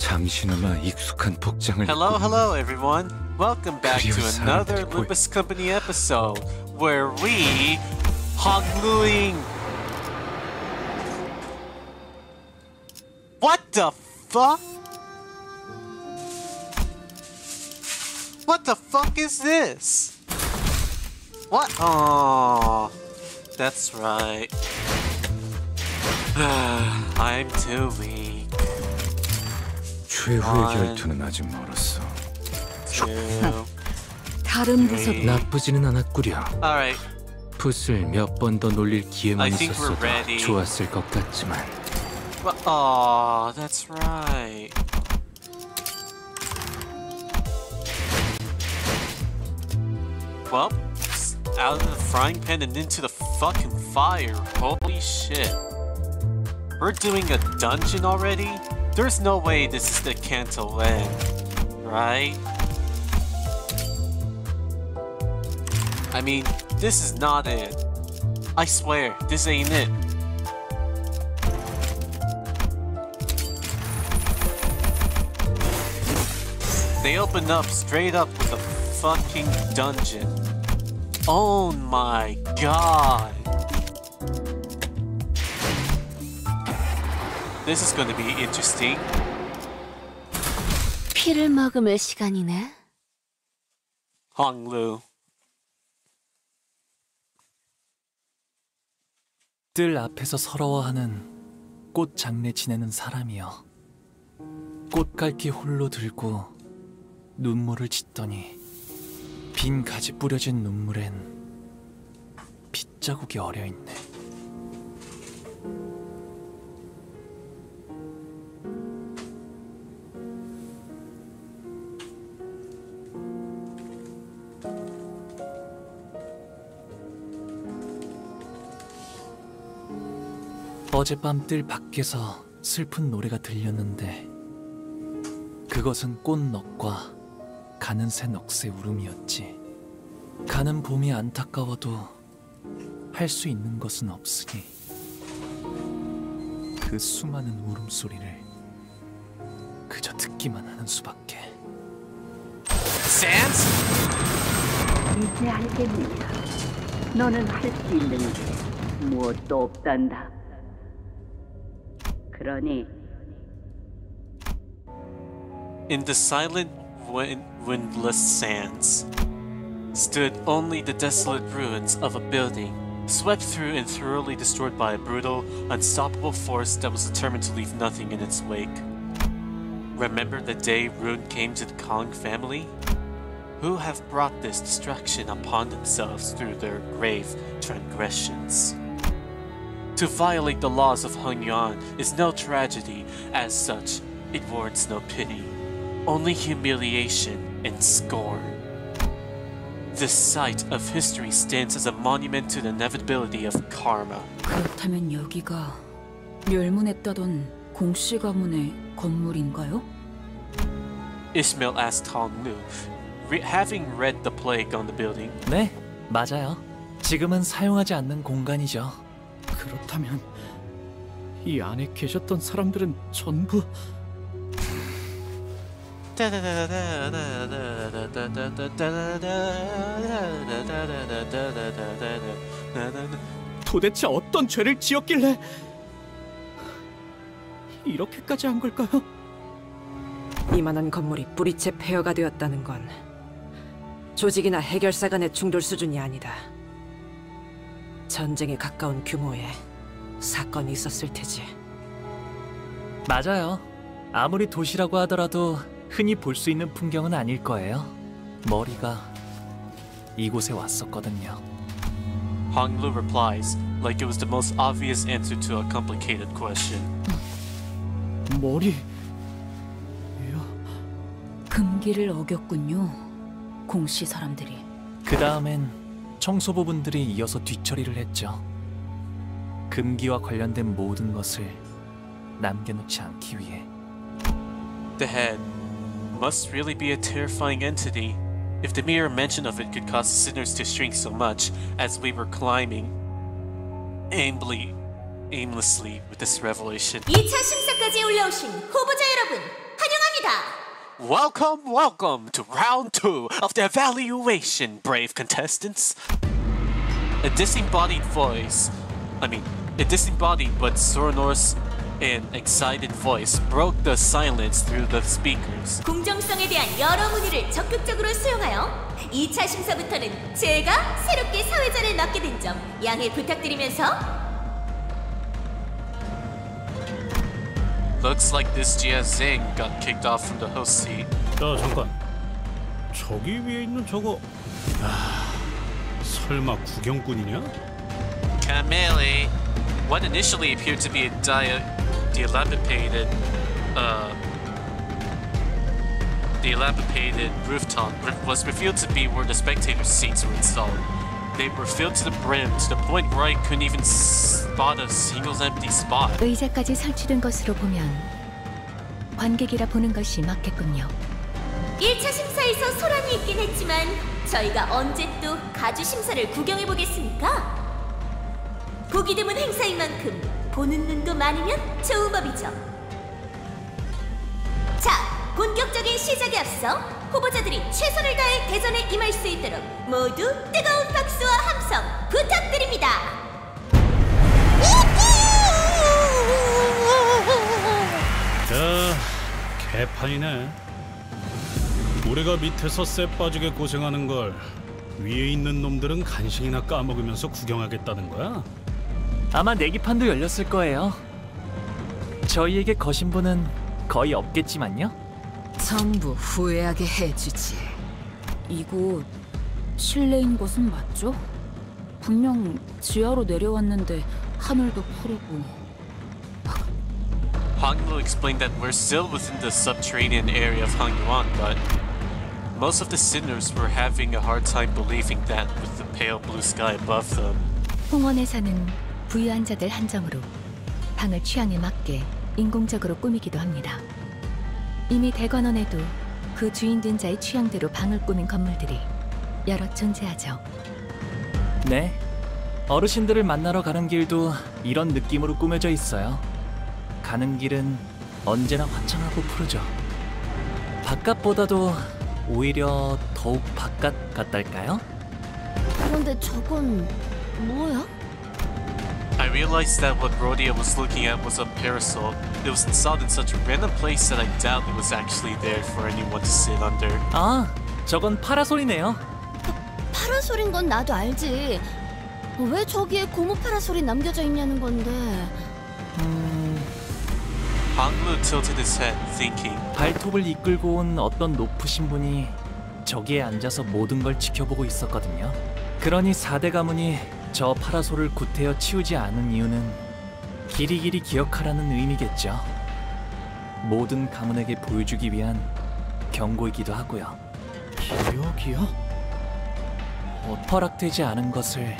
잠시나마 익숙한 복장을 Hello everyone. Welcome back to another Lupus Company episode where we Hongluing. What the fuck? What the fuck is this? What? Oh, that's right. I'm too weak. 최후의 결투는 아직 멀었어. 다른 부서도 나쁘지는 않았구려. Alright. 붓을 몇 번 더 놀릴 기회만 있었어도 좋았을 것 같지만. Oh, that's right. Well, out of the frying pan and into the fucking fire. Holy shit. We're doing a dungeon already? There's no way this is the Kanto end, right? I mean, this is not it. I swear, this ain't it. They open up straight up with a fucking dungeon. Oh my god. This is gonna be interesting. 피를 머금을 시간이네. Honglu. 뜰 앞에서 서러워하는 꽃 장례 지내는 사람이여. 꽃갈기 홀로 들고 눈물을 짓더니 빈 가지 뿌려진 눈물엔 빗자국이 어려있네. 어젯밤 뜰 밖에서 슬픈 노래가 들렸는데 그것은 꽃넋과 가는 새 넋의 울음이었지. 가는 봄이 안타까워도 할 수 있는 것은 없으니 그 수많은 울음소리를 그저 듣기만 하는 수밖에. Sans? 이제 알겠느냐. 너는 할 수 있는 게 무엇도 없단다. 그러니 In the silent, windless sands stood only the desolate ruins of a building, swept through and thoroughly destroyed by a brutal, unstoppable force that was determined to leave nothing in its wake. Remember the day ruin came to the Kong family? Who have brought this destruction upon themselves through their grave transgressions? To violate the laws of Hongyuan is no tragedy, as such, it warrants no pity, only humiliation and scorn. This site of history stands as a monument to the inevitability of karma. 그렇다면 여기가 멸문했다던 공씨 가문의 건물인가요? Ishmael asked Honglu, having read the plague on the building. 네, 맞아요. 지금은 사용하지 않는 공간이죠. 그렇다면 이 안에 계셨던 사람들은 전부 도대체 어떤 죄를 지었길래 이렇게까지 한 걸까요? 이만한 건물이 뿌리채 폐허가 되었다는 건 조직이나 해결사 간의 충돌 수준이 아니다. 전쟁에 가까운 규모의 사건이 있었을 테지. 맞아요. 아무리 도시라고 하더라도 흔히 볼 수 있는 풍경은 아닐 거예요. 머리가 이곳에 왔었거든요. Honglu replies, like it was the most obvious answer to a complicated question. 머리... 금기를 어겼군요. 공씨 사람들이. 그 다음엔 청소부분들이 이어서 뒤처리를 했죠. 금기와 관련된 모든 것을 남겨놓지 않기 위해. The head must really be a terrifying entity. If the mere mention of it could cause the sinners to shrink so much as we were climbing aimlessly with this revelation. 2차 심사까지 올라오신 후보자 여러분, 환영합니다. Welcome, welcome to round 2 of the evaluation, brave contestants. A disembodied but sonorous and excited voice broke the silence through the speakers. 공정성에 대한 여러 문의를 적극적으로 수용하여 2차 심사부터는 제가 새롭게 사회자를 맡게 된 점 양해 부탁드리면서 Looks like this Jia Zhang got kicked off from the host seat. 야 잠깐 저기 위에 있는 저거 설마 구경꾼이냐? Kamele, what initially appeared to be a dilapidated rooftop was revealed to be where the spectator seats were installed. They were filled to the brim, to the point where I couldn't even spot a single empty spot. 의자까지 설치된 것으로 보면 관객이라 보는 것이 맞겠군요. 1차 심사에서 소란이 있긴 했지만 저희가 언제 또 가주 심사를 구경해보겠습니까? 보기 드문 행사인 만큼 보는 눈도 많으면 좋은 법이죠. 자, 본격적인 시작에 앞서 후보자들이 최선을 다해 대전에 임할 수 있도록 모두 뜨거운 박수와 함성 부탁드립니다. 자, 개판이네. 우리가 밑에서 쎄 빠지게 고생하는 걸 위에 있는 놈들은 간식이나 까먹으면서 구경하겠다는 거야? 아마 내기판도 열렸을 거예요. 저희에게 거신 분은 거의 없겠지만요. 전부 후회하게 해주지. 이곳 실내인 것은 맞죠? 분명 지하로 내려왔는데 하늘도 푸르고. Honglu explained that we're still within the subterranean area of Hangyuan, but most of the sinners were having a hard time believing that with the pale blue sky above them. 홍원에서는 부유한 자들 한정으로 방을 취향에 맞게 인공적으로 꾸미기도 합니다. 이미 대관원에도 그 주인 된 자의 취향대로 방을 꾸민 건물들이 여러 존재하죠. 네, 어르신들을 만나러 가는 길도 이런 느낌으로 꾸며져 있어요. 가는 길은 언제나 화창하고 푸르죠. 바깥보다도 오히려 더욱 바깥 같달까요? 그런데 저건 뭐야? I realized that what Rhodia was looking at was a parasol. It was installed in such a random place that I doubt it was actually there for anyone to sit under. 아, 저건 파라솔이네요. 파라솔인 건 나도 알지. 왜 저기에 고무 파라솔이 남겨져 있냐는 건데. Honglu tilted his head, thinking. 발톱을 이끌고 온 어떤 높으신 분이 저기에 앉아서 모든 걸 지켜보고 있었거든요. 그러니 4대 가문이 저 파라솔을 구태여 치우지 않은 이유는 길이길이 기억하라는 의미겠죠. 모든 가문에게 보여주기 위한 경고이기도 하고요. 기억이요? 허락되지 않은 것을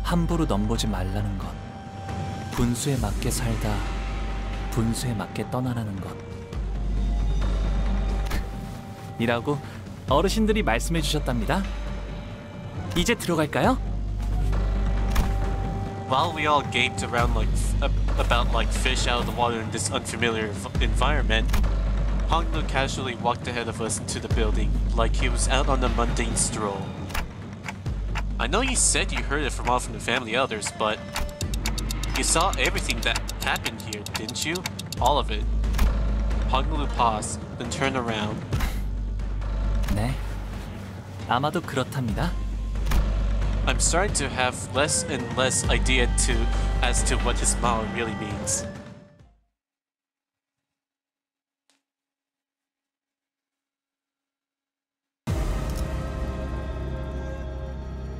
함부로 넘보지 말라는 것. 분수에 맞게 살다 분수에 맞게 떠나라는 것. 이라고 어르신들이 말씀해 주셨답니다. 이제 들어갈까요? While we all gaped around about like fish out of the water in this unfamiliar environment, Honglu casually walked ahead of us into the building, like he was out on a mundane stroll. I know you said you heard it from all from the family elders, but you saw everything that happened here, didn't you? All of it. Honglu paused, then turned around. 네, 아마도 그렇답니다. I'm starting to have less and less idea as to what his mao really means.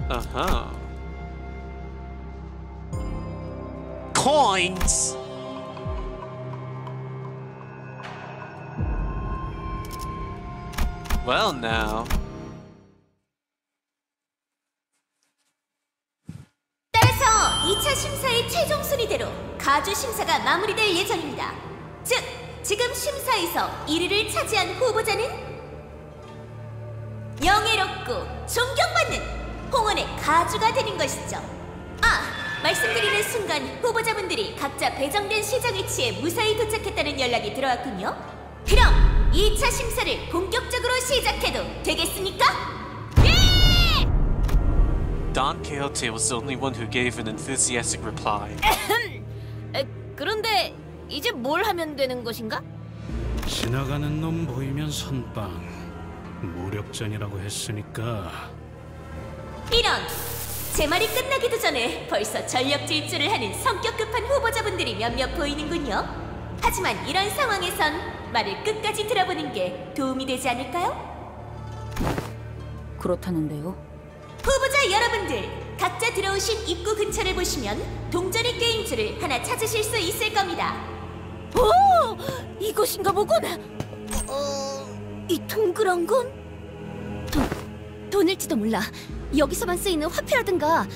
Uh-huh. Coins! Well now. 따라서 2차 심사의 최종 순위대로 가주 심사가 마무리될 예정입니다. 즉, 지금 심사에서 1위를 차지한 후보자는 영예롭고 존경받는 홍원의 가주가 되는 것이죠. 아, 말씀드리는 순간 후보자분들이 각자 배정된 시장 위치에 무사히 도착했다는 연락이 들어왔군요. 그럼 2차 심사를 본격적으로 시작해도 되겠습니까? Don Quixote was the only one who gave an enthusiastic reply. 그런데 이제 뭘 하면 되는 것인가? 지나가는 놈 보이면 선빵. 무력전이라고 했으니까. 이런! 제 말이 끝나기도 전에 벌써 전력 질주를 하는 성격 급한 후보자분들이 몇몇 보이는군요. 하지만 이런 상황에선 말을 끝까지 들어보는 게 도움이 되지 않을까요? 그렇다는데요. 후보자 여러분들, 각자 들어오신 입구 근처를 보시면 동전의 게임즈를 하나 찾으실 수 있을 겁니다. 오! 이것인가 보군! 이 동그란 건? 돈일지도 몰라. 여기서만 쓰이는 화폐라든가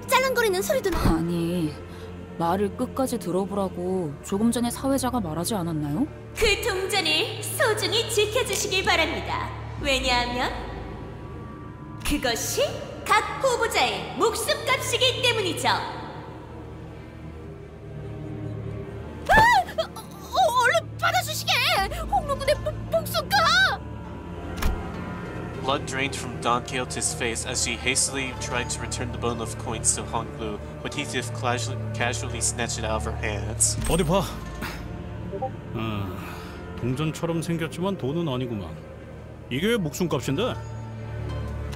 짤랑거리는 소리도 나. 아니, 말을 끝까지 들어보라고 조금 전에 사회자가 말하지 않았나요? 그 동전을 소중히 지켜주시길 바랍니다. 왜냐하면 그것이 각 후보자의 목숨값이기 때문이죠. 얼른 받아주시게! 홍로군의 목숨값! Blood drained from Don Quixote's face as he hastily tried to return the bundle of coins to Hong Lu, but Heathcliff casually snatched it out of her hands. 어디 봐. 동전처럼 생겼지만 돈은 아니구만. 이게 왜 목숨값인데?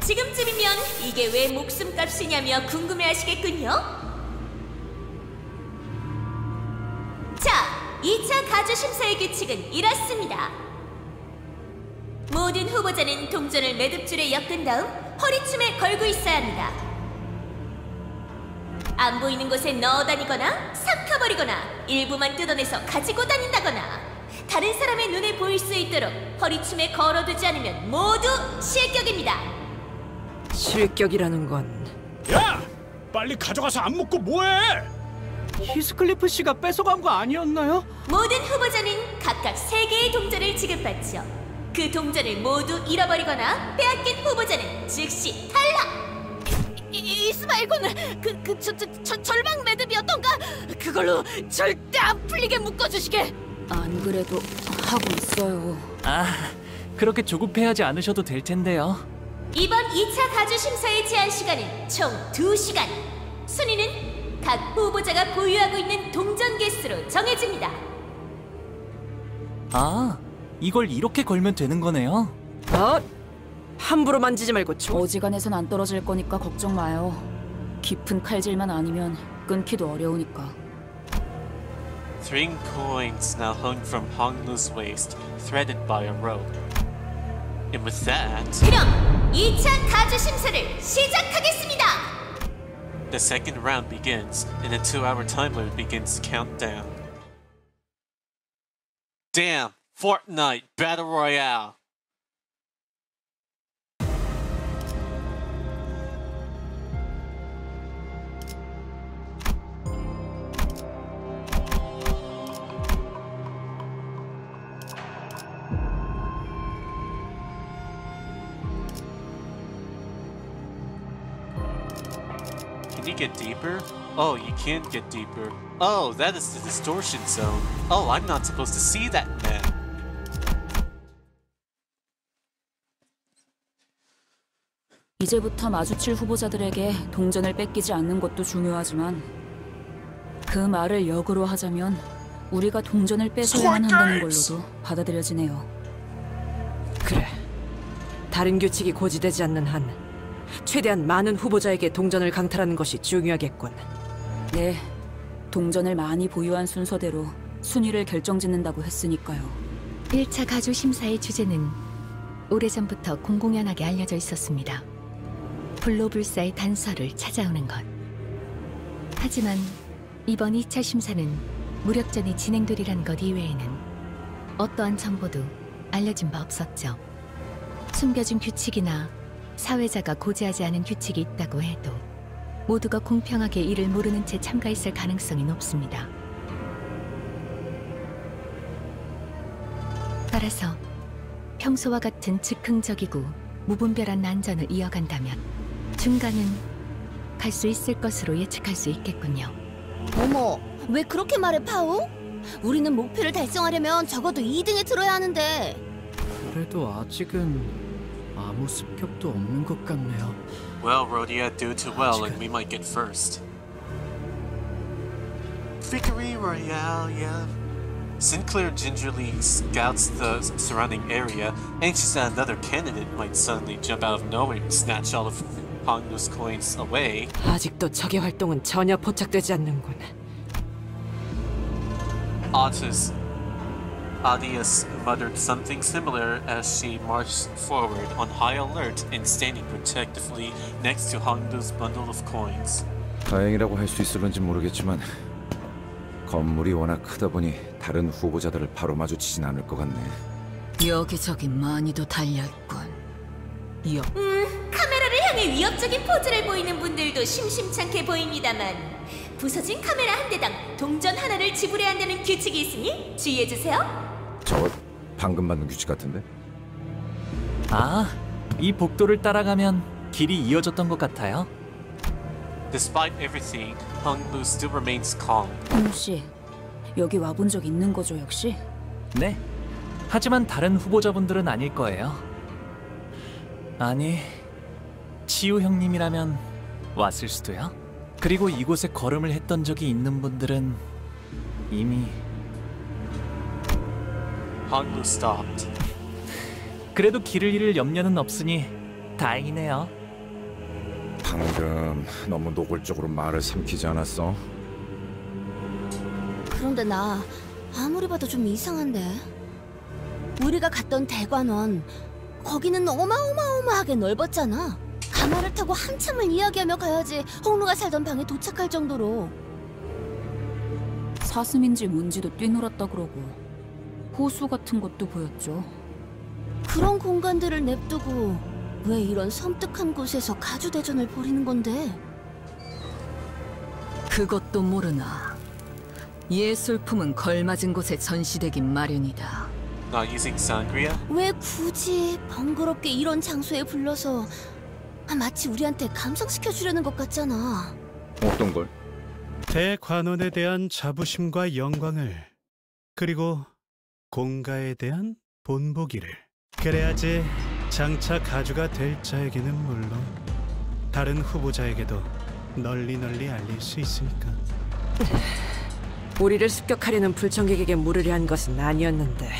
지금쯤이면 이게 왜 목숨값이냐며 궁금해하시겠군요. 자, 2차 가주 심사의 규칙은 이렇습니다. 모든 후보자는 동전을 매듭줄에 엮은 다음 허리춤에 걸고 있어야 합니다. 안 보이는 곳에 넣어 다니거나 삼켜버리거나 일부만 뜯어내서 가지고 다닌다거나 다른 사람의 눈에 보일 수 있도록 허리춤에 걸어두지 않으면 모두 실격입니다. 실격이라는 건... 야! 빨리 가져가서 안 먹고 뭐해! 히스클리프 씨가 뺏어간 거 아니었나요? 모든 후보자는 각각 3개의 동전을 지급받죠. 그 동전을 모두 잃어버리거나 빼앗긴 후보자는 즉시 탈락! 이스마일군, 절망 매듭이었던가? 그걸로 절대 안 풀리게 묶어주시게! 안 그래도 하고 있어요. 그렇게 조급해하지 않으셔도 될 텐데요. 이번 2차 가주 심사의 제한 시간은 총 2시간. 순위는 각 후보자가 보유하고 있는 동전 개수로 정해집니다. 이걸 이렇게 걸면 되는 거네요. 함부로 만지지 말고 어지간해선 안 떨어질 거니까 걱정 마요. 깊은 칼질만 아니면 끊기도 어려우니까. 3 coins now hung from Hong Lu's waist, threaded by a rope. And with that, 그럼 2차 가주 심사를 시작하겠습니다. the second round begins, and a 2-hour time limit begins to count down. Damn! Fortnite Battle Royale! Can you get deeper? Oh, you can get deeper. Oh, that is the distortion zone. Oh, I'm not supposed to see that map. 이제부터 마주칠 후보자들에게 동전을 뺏기지 않는 것도 중요하지만 그 말을 역으로 하자면 우리가 동전을 뺏어야만 한다는 걸로도 받아들여지네요. 그래. 다른 규칙이 고지되지 않는 한 최대한 많은 후보자에게 동전을 강탈하는 것이 중요하겠군. 네, 동전을 많이 보유한 순서대로 순위를 결정짓는다고 했으니까요. 1차 가주 심사의 주제는 오래전부터 공공연하게 알려져 있었습니다. 불로불사의 단서를 찾아오는 것. 하지만 이번 2차 심사는 무력전이 진행되리란 것 이외에는 어떠한 정보도 알려진 바 없었죠. 숨겨진 규칙이나 사회자가 고지하지 않은 규칙이 있다고 해도 모두가 공평하게 이를 모르는 채 참가했을 가능성이 높습니다. 따라서 평소와 같은 즉흥적이고 무분별한 난전을 이어간다면 중간은 갈 수 있을 것으로 예측할 수 있겠군요. 어머, 왜 그렇게 말해, 파오? 우리는 목표를 달성하려면 적어도 2등에 들어야 하는데. 그래도 아직은 아무 습격도 없는 것 같네요. Well, Rhodia, do too well and we might get first. Victory Royale, yeah. Sinclair gingerly scouts the surrounding area, anxious that another candidate might suddenly jump out of nowhere and snatch all of Hongnu's coins away. 아직도 적의 활동은 전혀 포착되지 않는군. Adius muttered something similar as she marched forward on high alert and standing protectively next to Hongnu's bundle of coins. 다행이라고 할 수 있을런지 모르겠지만 건물이 워낙 크다 보니 다른 후보자들을 바로 마주치진 않을 것 같네. 여기저기 많이도 달려있군. 카메라를 향해 위협적인 포즈를 보이는 분들도 심심찮게 보입니다만 부서진 카메라 한 대당 동전 하나를 지불해야 한다는 규칙이 있으니 주의해주세요. 저거 방금 만든 규칙 같은데? 아, 이 복도를 따라가면 길이 이어졌던 것 같아요. Despite everything, Hongnu still remains calm. 홍루 씨, 여기 와본 적 있는 거죠, 역시? 네. 하지만 다른 후보자분들은 아닐 거예요. 아니, 치유 형님이라면 왔을 수도요. 그리고 이곳에 걸음을 했던 적이 있는 분들은 이미... Hongnu stopped. 그래도 길을 잃을 염려는 없으니 다행이네요. 방금 너무 노골적으로 말을 삼키지 않았어? 그런데 나 아무리 봐도 좀 이상한데. 우리가 갔던 대관원 거기는 어마어마하게 넓었잖아. 가마를 타고 한참을 이야기하며 가야지 홍루가 살던 방에 도착할 정도로. 사슴인지 뭔지도 뛰놀았다 그러고 호수 같은 것도 보였죠. 그런 공간들을 냅두고 왜 이런 섬뜩한 곳에서 가주대전을 벌이는 건데? 그것도 모르나. 예술품은 걸맞은 곳에 전시되긴 마련이다. Not using sangria? 왜 굳이 번거롭게 이런 장소에 불러서 마치 우리한테 감상시켜주려는 것 같잖아. 어떤 걸? 대관원에 대한 자부심과 영광을, 그리고 공가에 대한 본보기를. 그래야지 장차 가주가 될 자에게는 물론 다른 후보자에게도 널리 알릴 수 있으니까. 우리를 습격하려는 불청객에게 물으려 한 것은 아니었는데.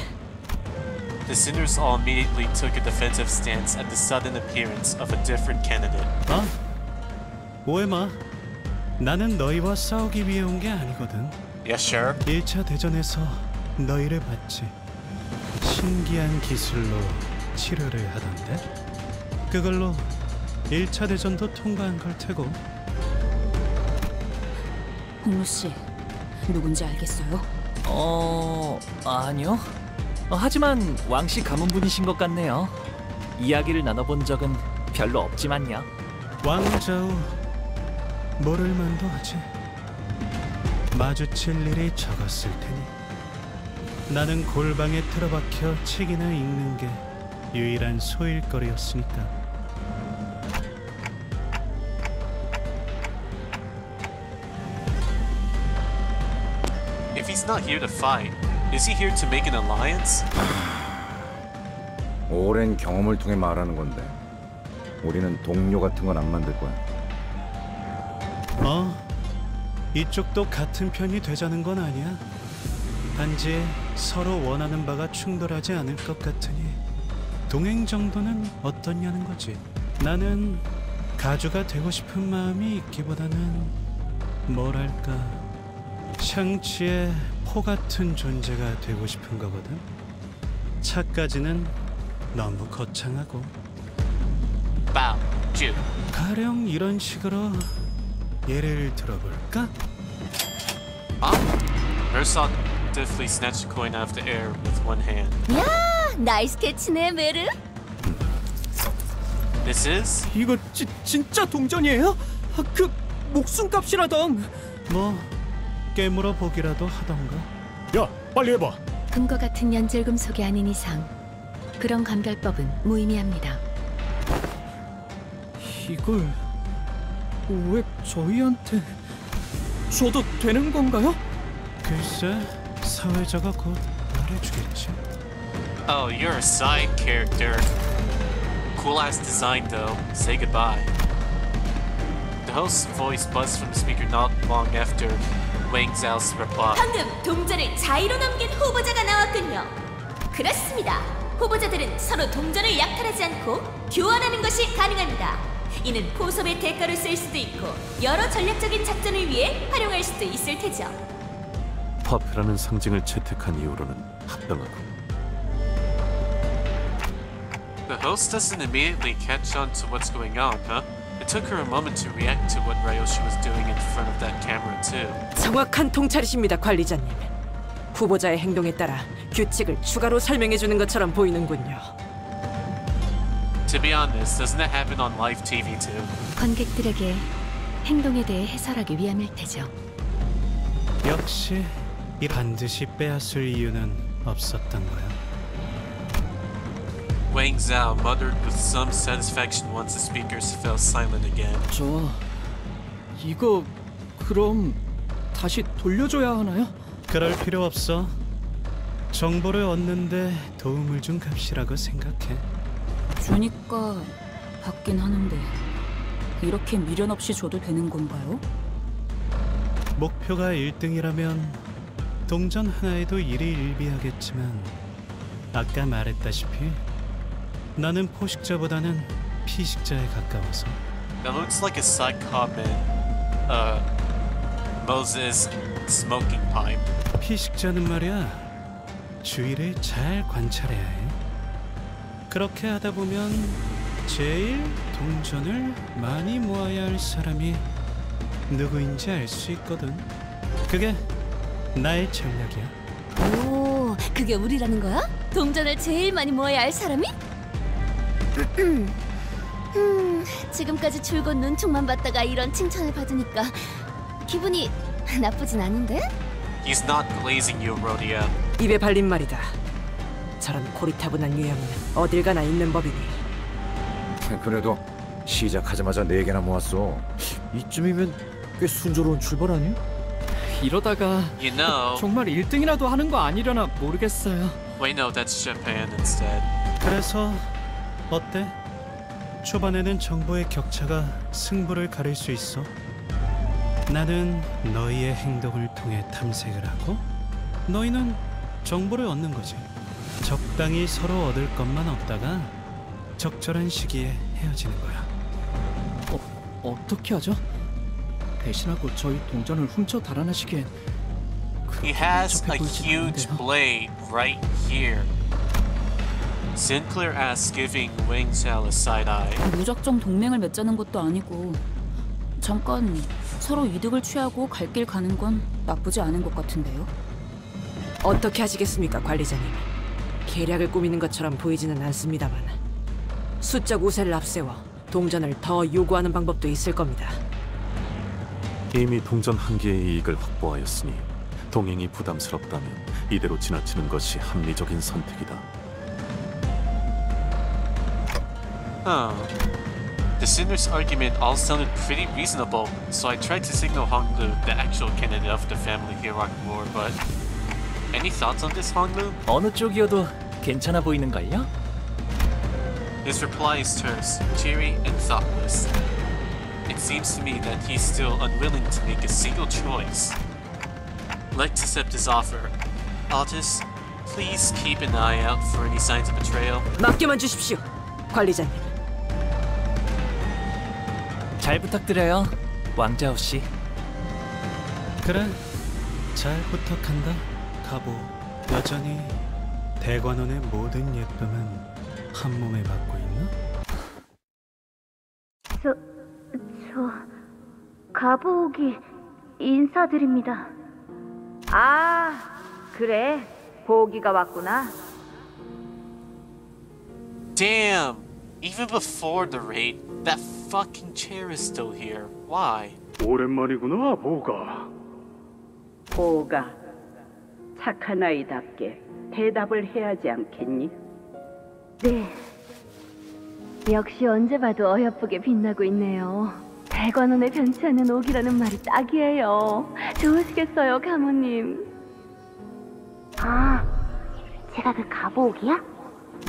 The sinners all immediately took a defensive stance at the sudden appearance of a different candidate. 아? 오해 마. 나는 너희와 싸우기 위해 온 게 아니거든. Yes, sure. 1차 대전에서 너희를 봤지. 신기한 기술로 치료를 하던데. 그걸로 1차 대전도 통과한 걸 테고. 홍루 씨, 누군지 알겠어요? 아니요. 하지만 왕씨 가문분이신 것 같네요. 이야기를 나눠본 적은 별로 없지만요. 왕자우 모를 만도 하지. 마주칠 일이 적었을 테니. 나는 골방에 틀어박혀 책이나 읽는 게 유일한 소일거리였으니까. If he's not here to fight, is he here to make an alliance? 오랜 경험을 통해 말하는 건데 우리는 동료 같은 건 안 만들 거야. 이쪽도 같은 편이 되자는 건 아니야. 단지 서로 원하는 바가 충돌하지 않을 것 같으니 동행 정도는 어떻냐는 거지. 나는 가주가 되고 싶은 마음이 있기보다는 뭐랄까, 샹치의 포 같은 존재가 되고 싶은 거거든. 차까지는 너무 거창하고. Bow, Jew. 가령 이런 식으로 예를 들어볼까? Ursa deftly snatched a coin out of the air with one hand. 야, 나이스 캐치네, 메르. This is? 이거 진짜 동전이에요? 그 목숨값이라던. 뭐 깨물어 보기라도 하던가. 야, 빨리 해봐. 금과 같은 연질금속이 아닌 이상 그런 감별법은 무의미합니다. 이걸 왜 저희한테 줘도 되는 건가요? 글쎄, 사회자가 곧 말해주겠지. Oh, you're a side character. Cool ass design though. Say goodbye. The host's voice buzzed from the speaker not long after Wang Zhao's reply. 방금 동전을 자의로 넘긴 후보자가 나왔군요. 그렇습니다. 후보자들은 서로 동전을 약탈하지 않고 교환하는 것이 가능합니다. 이는 포섭의 대가로 쓸 수도 있고 여러 전략적인 작전을 위해 활용할 수도 있을 테죠. 화폐라는 상징을 채택한 이후로는 합당하고. The host doesn't immediately catch on to what's going on, huh? It took her a moment to react to what Ryoshi was doing in front of that camera too. 정확한 통찰이십니다, 관리자님. 후보자의 행동에 따라 규칙을 추가로 설명해 주는 것처럼 보이는군요. To be honest, doesn't that happen on live TV too? 관객들에게 행동에 대해 해설하기 위함일 테죠. 역시 이 반드시 빼앗을 이유는 없었던 거야. Wang Zhao muttered with some satisfaction once the speakers fell silent again. 이거 그럼 다시 돌려줘야 하나요? 그럴 필요 없어. 정보를 얻는데 도움을 준 값이라고 생각해. 주니까 받긴 하는데 이렇게 미련 없이 줘도 되는 건가요? 목표가 1등이라면 동전 하나에도 일희일비하겠지만 아까 말했다시피 나는 포식자보다는 피식자에 가까워서. That looks like a psychopath. Moses smoking pipe. 피식자는 말이야. 주위를 잘 관찰해야 해. 그렇게 하다 보면 제일 동전을 많이 모아야 할 사람이 누구인지 알 수 있거든. 그게 나의 전략이야. 오, 그게 우리라는 거야? 동전을 제일 많이 모아야 할 사람이? 지금까지 줄곧 눈총만 봤다가 이런 칭찬을 받으니까 기분이 나쁘진 않은데? He's not glazing you, Rhodia. 입에 발린 말이다. 저런 고리타분한 유형은 어딜 가나 있는 법이니. 그래도 시작하자마자 4개나 모았어. 이쯤이면 꽤 순조로운 출발 아니야? 이러다가 You know. 정말 1등이라도 하는 거 아니려나 모르겠어요. Wait, no, that's Japan instead. 그래서 어때? 초반에는 정보의 격차가 승부를 가릴 수 있어. 나는 너희의 행동을 통해 탐색을 하고 너희는 정보를 얻는 거지. 적당히 서로 얻을 것만 얻다가 적절한 시기에 헤어지는 거야. 어떻게 하죠? 배신하고 저희 동전을 훔쳐 달아나시기엔 He has a huge blade right here. Sinclair asks, giving Wang Zhao a side eye. 무작정 동맹을 맺자는 것도 아니고 잠깐 서로 이득을 취하고 갈 길 가는 건 나쁘지 않은 것 같은데요. 어떻게 하시겠습니까, 관리자님? 계략을 꾸미는 것처럼 보이지는 않습니다만 수적 우세를 앞세워 동전을 더 요구하는 방법도 있을 겁니다. 이미 동전 한 개의 이익을 확보하였으니 동행이 부담스럽다면 이대로 지나치는 것이 합리적인 선택이다. The Sinner's argument all sounded pretty reasonable, so I tried to signal Honglu, the actual candidate of the family hierarch war, but... Any thoughts on this, Honglu? 어느 쪽이어도 괜찮아 보이는걸요? His reply is terse, cheery, and thoughtless. It seems to me that he's still unwilling to make a single choice. Let's accept his offer. Altus, please keep an eye out for any signs of betrayal. 맡겨만 주십시오, 관리자님. 잘 부탁드려요, 왕자오 씨. 그래, 잘 부탁한다, 가보. 여전히 대관원의 모든 예쁨은 한 몸에 받고 있나? 저 가보오기 인사드립니다. 아, 그래. 보기가 왔구나. Damn! Even before the raid, that fucking chair is still here. Why? 오랜만이구나, 보가. 보가 착한 아이답게 대답을 해야지 않겠니? 네. 역시 언제 봐도 어여쁘게 빛나고 있네요. 대관원에 변치 않는 옥이라는 말이 딱이에요. 좋으시겠어요, 가모님. 아, 제가 그 가보옥이야?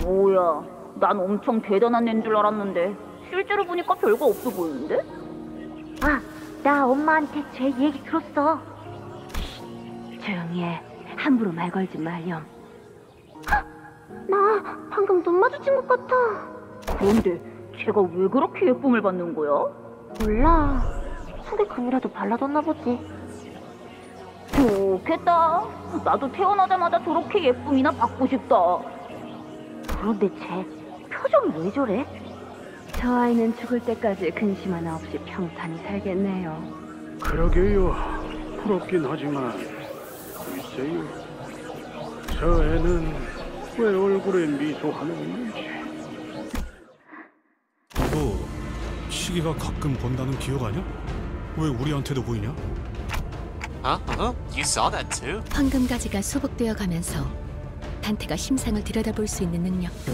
뭐야, 난 엄청 대단한 애인 줄 알았는데 실제로 보니까 별거 없어 보이는데? 아, 나 엄마한테 제 얘기 들었어. 조용히 해. 함부로 말 걸지 마렴. 나 방금 눈 마주친 것 같아. 그런데 쟤가 왜 그렇게 예쁨을 받는 거야? 몰라. 속에 금이라도 발라뒀나 보지. 좋겠다. 나도 태어나자마자 저렇게 예쁨이나 받고 싶다. 그런데 쟤 표정 왜 저래? 저 아이는 죽을 때까지 근심 하나 없이 평탄히 살겠네요. 그러게요. 부럽긴 하지만 글쎄요. 저 애는 왜 얼굴에 미소 하나 없는지. 너 시기가 가끔 본다는 기억 아냐? 왜 우리한테도 보이냐? You saw that too? 황금가지가 수복되어 가면서 단테가 심상을 들여다볼 수 있는 능력도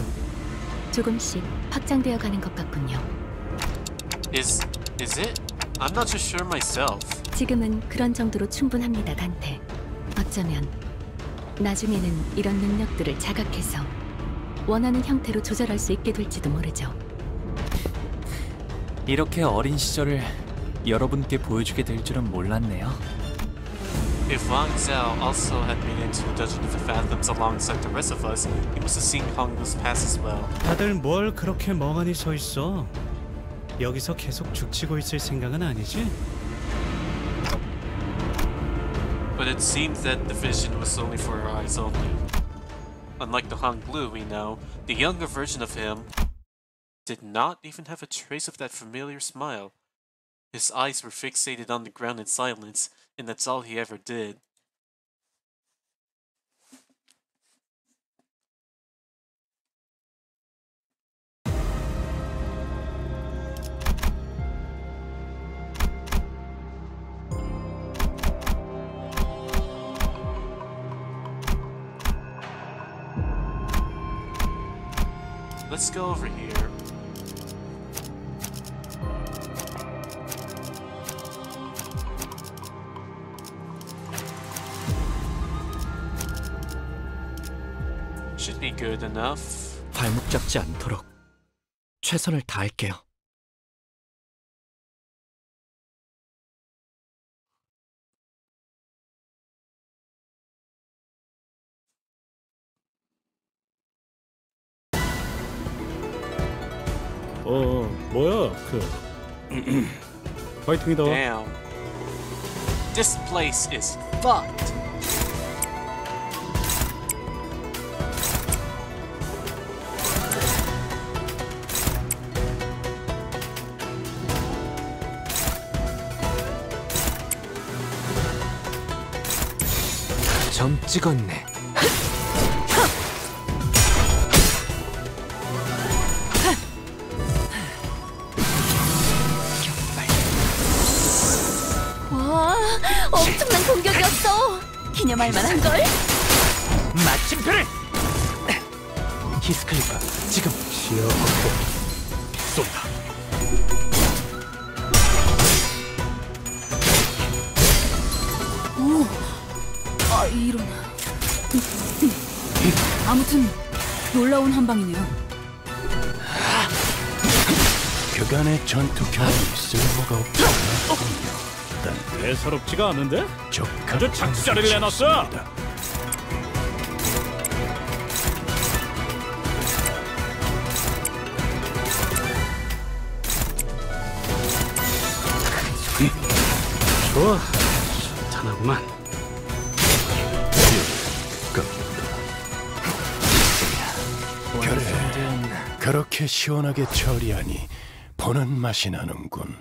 조금씩 확장되어 가는 것 같군요. Is it? I'm not too sure myself. 지금은 그런 정도로 충분합니다, 단테. 어쩌면 나중에는 이런 능력들을 자각해서 원하는 형태로 조절할 수 있게 될지도 모르죠. 이렇게 어린 시절을 여러분께 보여주게 될 줄은 몰랐네요. If Wang Zhao also had been into the Dungeon of the Phantoms alongside the rest of us, he must have seen Honglu's past as well. 다들 뭘 그렇게 멍하니 서 있어? 여기서 계속 죽치고 있을 생각은 아니지? But it seemed that the vision was only for her eyes only. Unlike the Honglu we know, the younger version of him did not even have a trace of that familiar smile. His eyes were fixated on the ground in silence, and that's all he ever did. Let's go over here. Should be good enough. 발목 잡지 않도록 최선을 다할게요. 뭐야 파이팅이다. Damn. This place is fucked. 점 찍었네. 와, 엄청난 공격이었어. 기념할 만한걸? 마침표를! 히스클리프, 지금 시야 확보. 쏜다. 이런. 아무튼 놀라운 한방이네요. 그간의 전투 경험이 쓸모가 없다. 대사롭지가 않은데? 아주 작자를 내놨어. 좋아, 탄하구만. 그래, 그렇게 시원하게 처리하니 보는 맛이 나는군.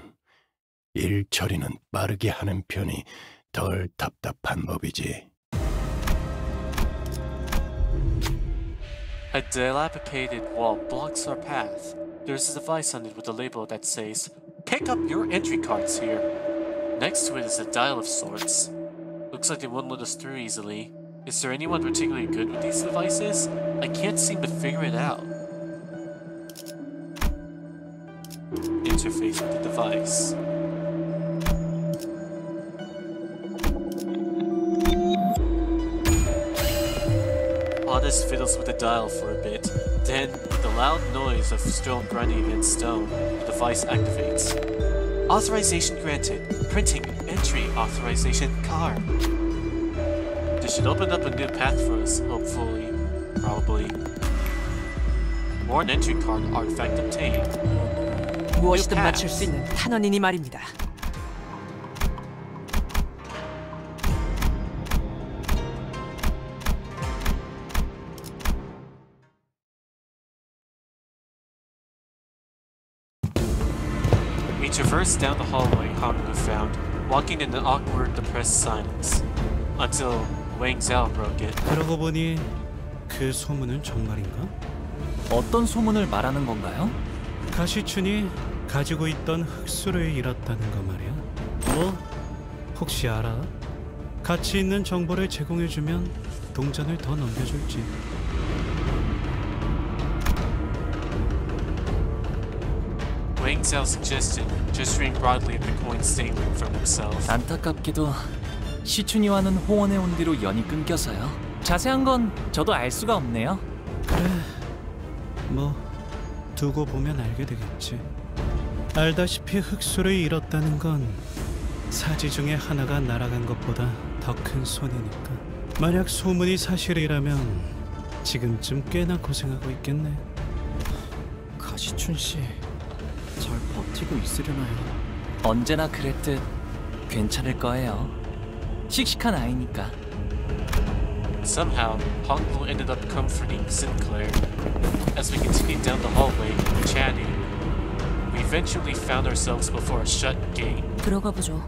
일 처리는 빠르게 하는 편이 덜 답답한 법이지. A dilapidated wall blocks our path. There's a device on it with a label that says, "Pick up your entry cards here." Next to it is a dial of sorts. Looks like they won't let us through easily. Is there anyone particularly good with these devices? I can't seem to figure it out. Interface with the device. Otis fiddles with the dial for a bit, Then, with the loud noise of stone grinding against stone, the device activates. Authorization granted. Printing entry authorization card. This should open up a new path for us, hopefully. Probably. More an entry card artifact obtained. 무엇이든 맞출 수 있는 탄원이니 말입니다. We traversed down the hallway Honglu found, walking in an awkward, depressed silence, until Wang Zhao broke it. 그러고 보니 그 소문은 정말인가? 어떤 소문을 말하는 건가요? 가시춘이 가지고 있던 흑수를 잃었다는 거 말이야. 뭐 혹시 알아? 가치 있는 정보를 제공해주면 동전을 더 넘겨줄지. Wang Zhao suggested, gesturing broadly at the coin dangling from himself. 안타깝게도 시춘이와는 호원에 온 뒤로 연이 끊겨서요. 자세한 건 저도 알 수가 없네요. 그래, 뭐 두고 보면 알게 되겠지. 알다시피 흑수를 잃었다는 건 사지 중에 하나가 날아간 것보다 더 큰 손해니까. 만약 소문이 사실이라면 지금쯤 꽤나 고생하고 있겠네. 가시춘 씨, 잘 버티고 있으려나요? 언제나 그랬듯 괜찮을 거예요. 씩씩한 아이니까. Somehow, Honglu ended up comforting Sinclair. As we continued down the hallway, chatting, we eventually found ourselves before a shut gate. 들어가 보죠.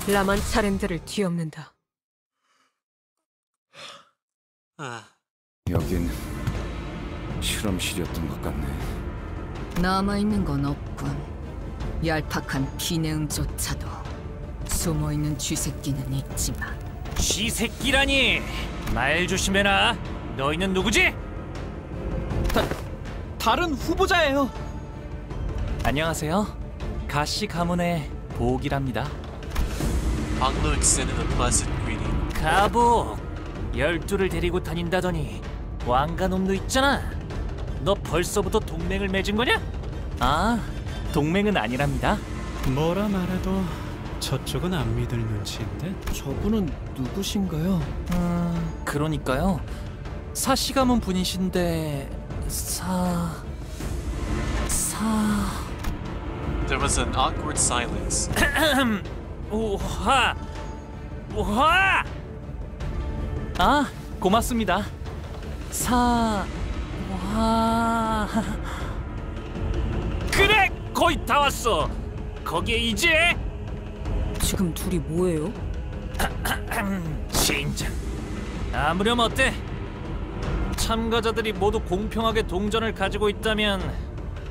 라만 차렌들을 뒤엎는다. 여긴 실험실이었던 것 같네. 남아있는 건 없군. 얄팍한 비내음조차도 숨어있는 쥐새끼는 있지만. 쥐새끼라니! 말 조심해라. 너희는 누구지? 다른 후보자예요. 안녕하세요. 가시 가문의 보옥이랍니다. Honglu extended a pleasant greeting. 가복! 12를 데리고 다닌다더니 왕가놈도 있잖아. 너 벌써부터 동맹을 맺은 거냐? 아, 동맹은 아니랍니다. 뭐라 말해도 저쪽은 안 믿을 눈치인데? 저분은 누구신가요? 그러니까요. 사시 가문 분이신데 There was an awkward silence. 우화! 아, 고맙습니다. 그래! 거의 다 왔어! 거기에 이제! 지금 둘이 뭐예요? 진짜 아무렴 어때? 참가자들이 모두 공평하게 동전을 가지고 있다면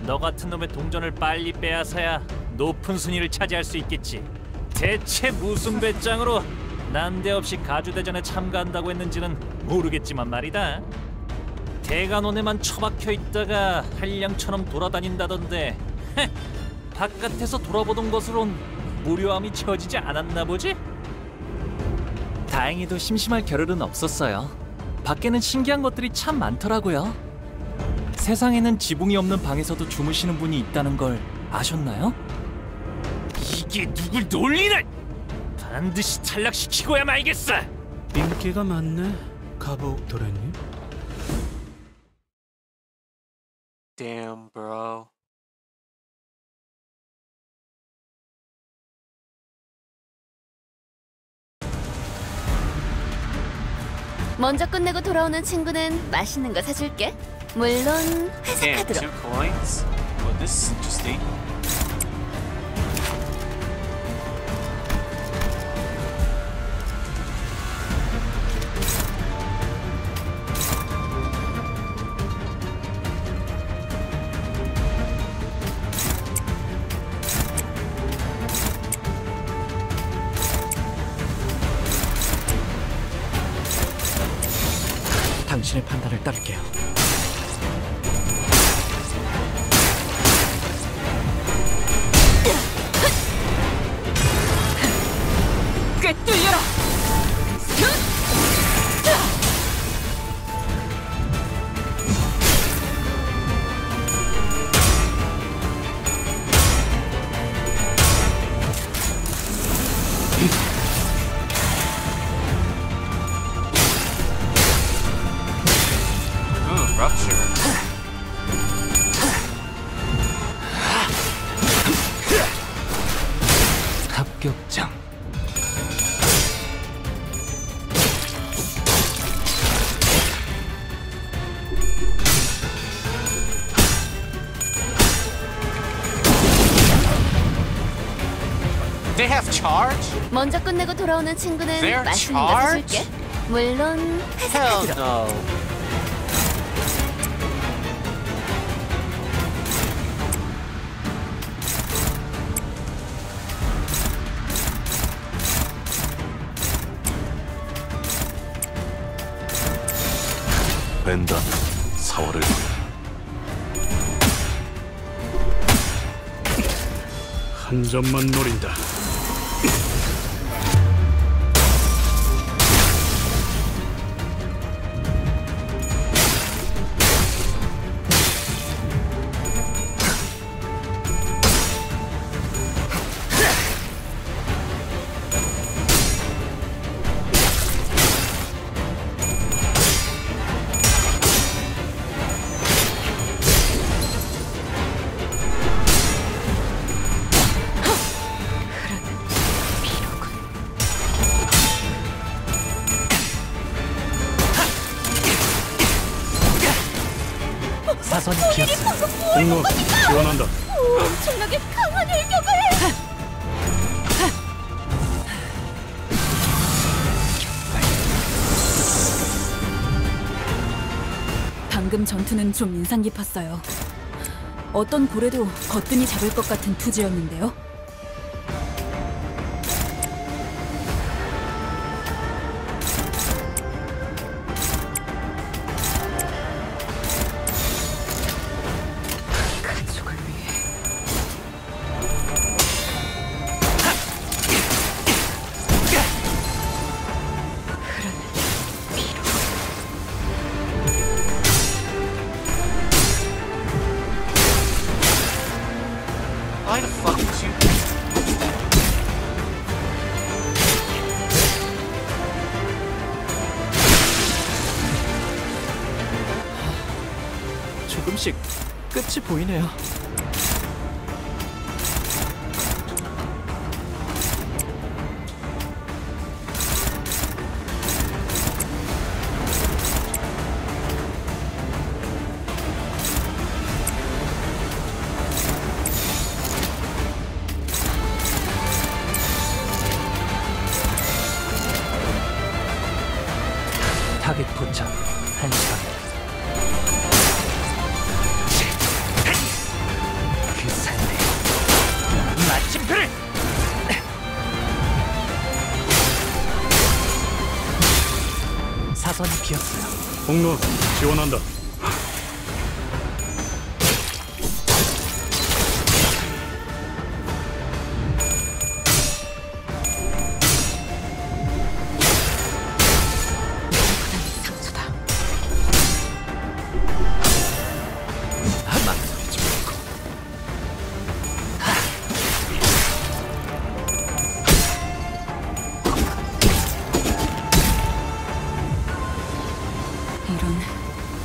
너 같은 놈의 동전을 빨리 빼앗아야 높은 순위를 차지할 수 있겠지. 대체 무슨 배짱으로 난데없이 가주대전에 참가한다고 했는지는 모르겠지만 말이다. 대간원에만 처박혀 있다가 한량처럼 돌아다닌다던데 바깥에서 돌아보던 것으론 무료함이 채워지지 않았나 보지? 다행히도 심심할 겨를은 없었어요. 밖에는 신기한 것들이 참 많더라고요. 세상에는 지붕이 없는 방에서도 주무시는 분이 있다는 걸 아셨나요? 이게 누굴 놀리나! 반드시 탈락시키고야 말겠어! 인기가 많네, 가복 도련님. Damn, bro. 먼저 끝내고 돌아오는 친구는 맛있는 거 사줄게. 물론 회사 Damn, 카드로. 2 coins? Well, this is interesting. 당신의 판단을 따를게요. 꿰뚫려라! 합격장. They have charge? 먼저 끝내고 돌아오는 친구는 They're 말씀이 나서 charged? 줄게. 물론 회사 Hell 카드로. no. 벤다 사월을 한 점만 노린다. 사선이 비었어. 공로 지원한다. 엄청나게 강한 일격을! 방금 전투는 좀 인상 깊었어요. 어떤 고래도 거뜬히 잡을 것 같은 투지였는데요. Why the fuck did you? 조금씩 끝이 보이네요. 타겟 포착 1시간. 그 상대 마침표를. 사선이 비었어요. 공로 지원한다. 이런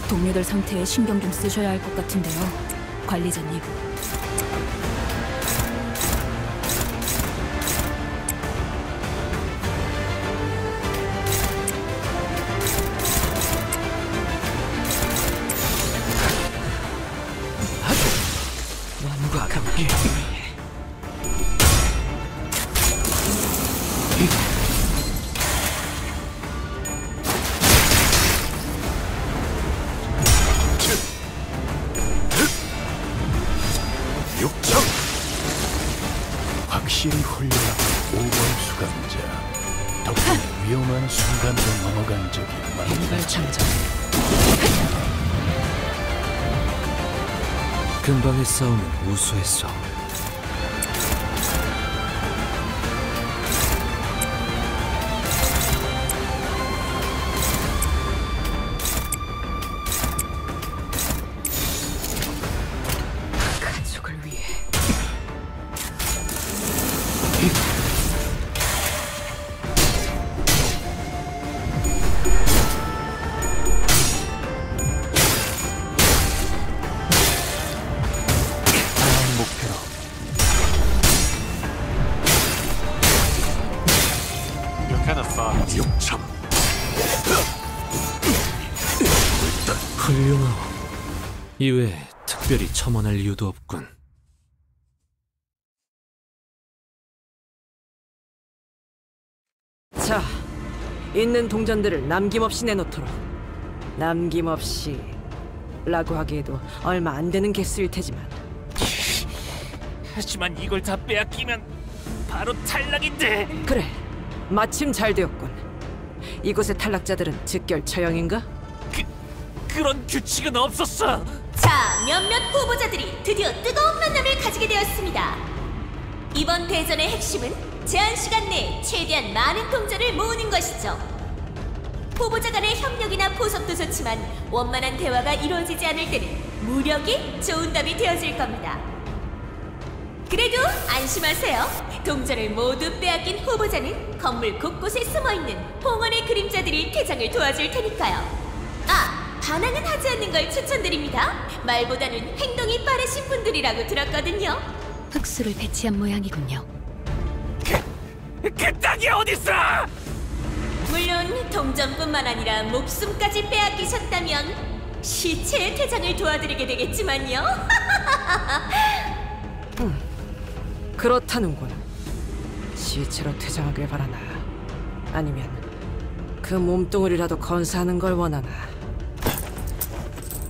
동료들 상태에 신경 좀 쓰셔야 할 것 같은데요, 관리자님. 완벽하게. 확실히 훌륭한 5번 수감자. 덕분에 위험한 순간도 넘어간 적이 많다. 이발 참전. 근방의 싸움은 우수했어. 가족을 위해. 용참. 훌륭하오. 이외에 특별히 첨언할 이유도 없군. 자, 있는 동전들을 남김없이 내놓도록. 남김없이 라고 하기에도 얼마 안 되는 개수일 테지만. 하지만 이걸 다 빼앗기면 바로 탈락인데. 그래, 마침 잘 되었군. 이곳의 탈락자들은 즉결 처형인가? 그런 규칙은 없었어. 자, 몇몇 후보자들이 드디어 뜨거운 만남을 가지게 되었습니다. 이번 대전의 핵심은 제한 시간 내에 최대한 많은 동전을 모으는 것이죠. 후보자 간의 협력이나 포섭도 좋지만 원만한 대화가 이루어지지 않을 때는 무력이 좋은 답이 되어질 겁니다. 그래도 안심하세요. 동전을 모두 빼앗긴 후보자는 건물 곳곳에 숨어있는 홍원의 그림자들이 대장을 도와줄 테니까요. 아, 반항은 하지 않는 걸 추천드립니다. 말보다는 행동이 빠르신 분들이라고 들었거든요. 흑수를 배치한 모양이군요. 그 땅이 어딨어? 물론 동전뿐만 아니라 목숨까지 빼앗기셨다면 시체의 퇴장을 도와드리게 되겠지만요. 그렇다는군. 시체로 퇴장하길 바라나, 아니면 그 몸뚱아리라도 건사하는 걸 원하나.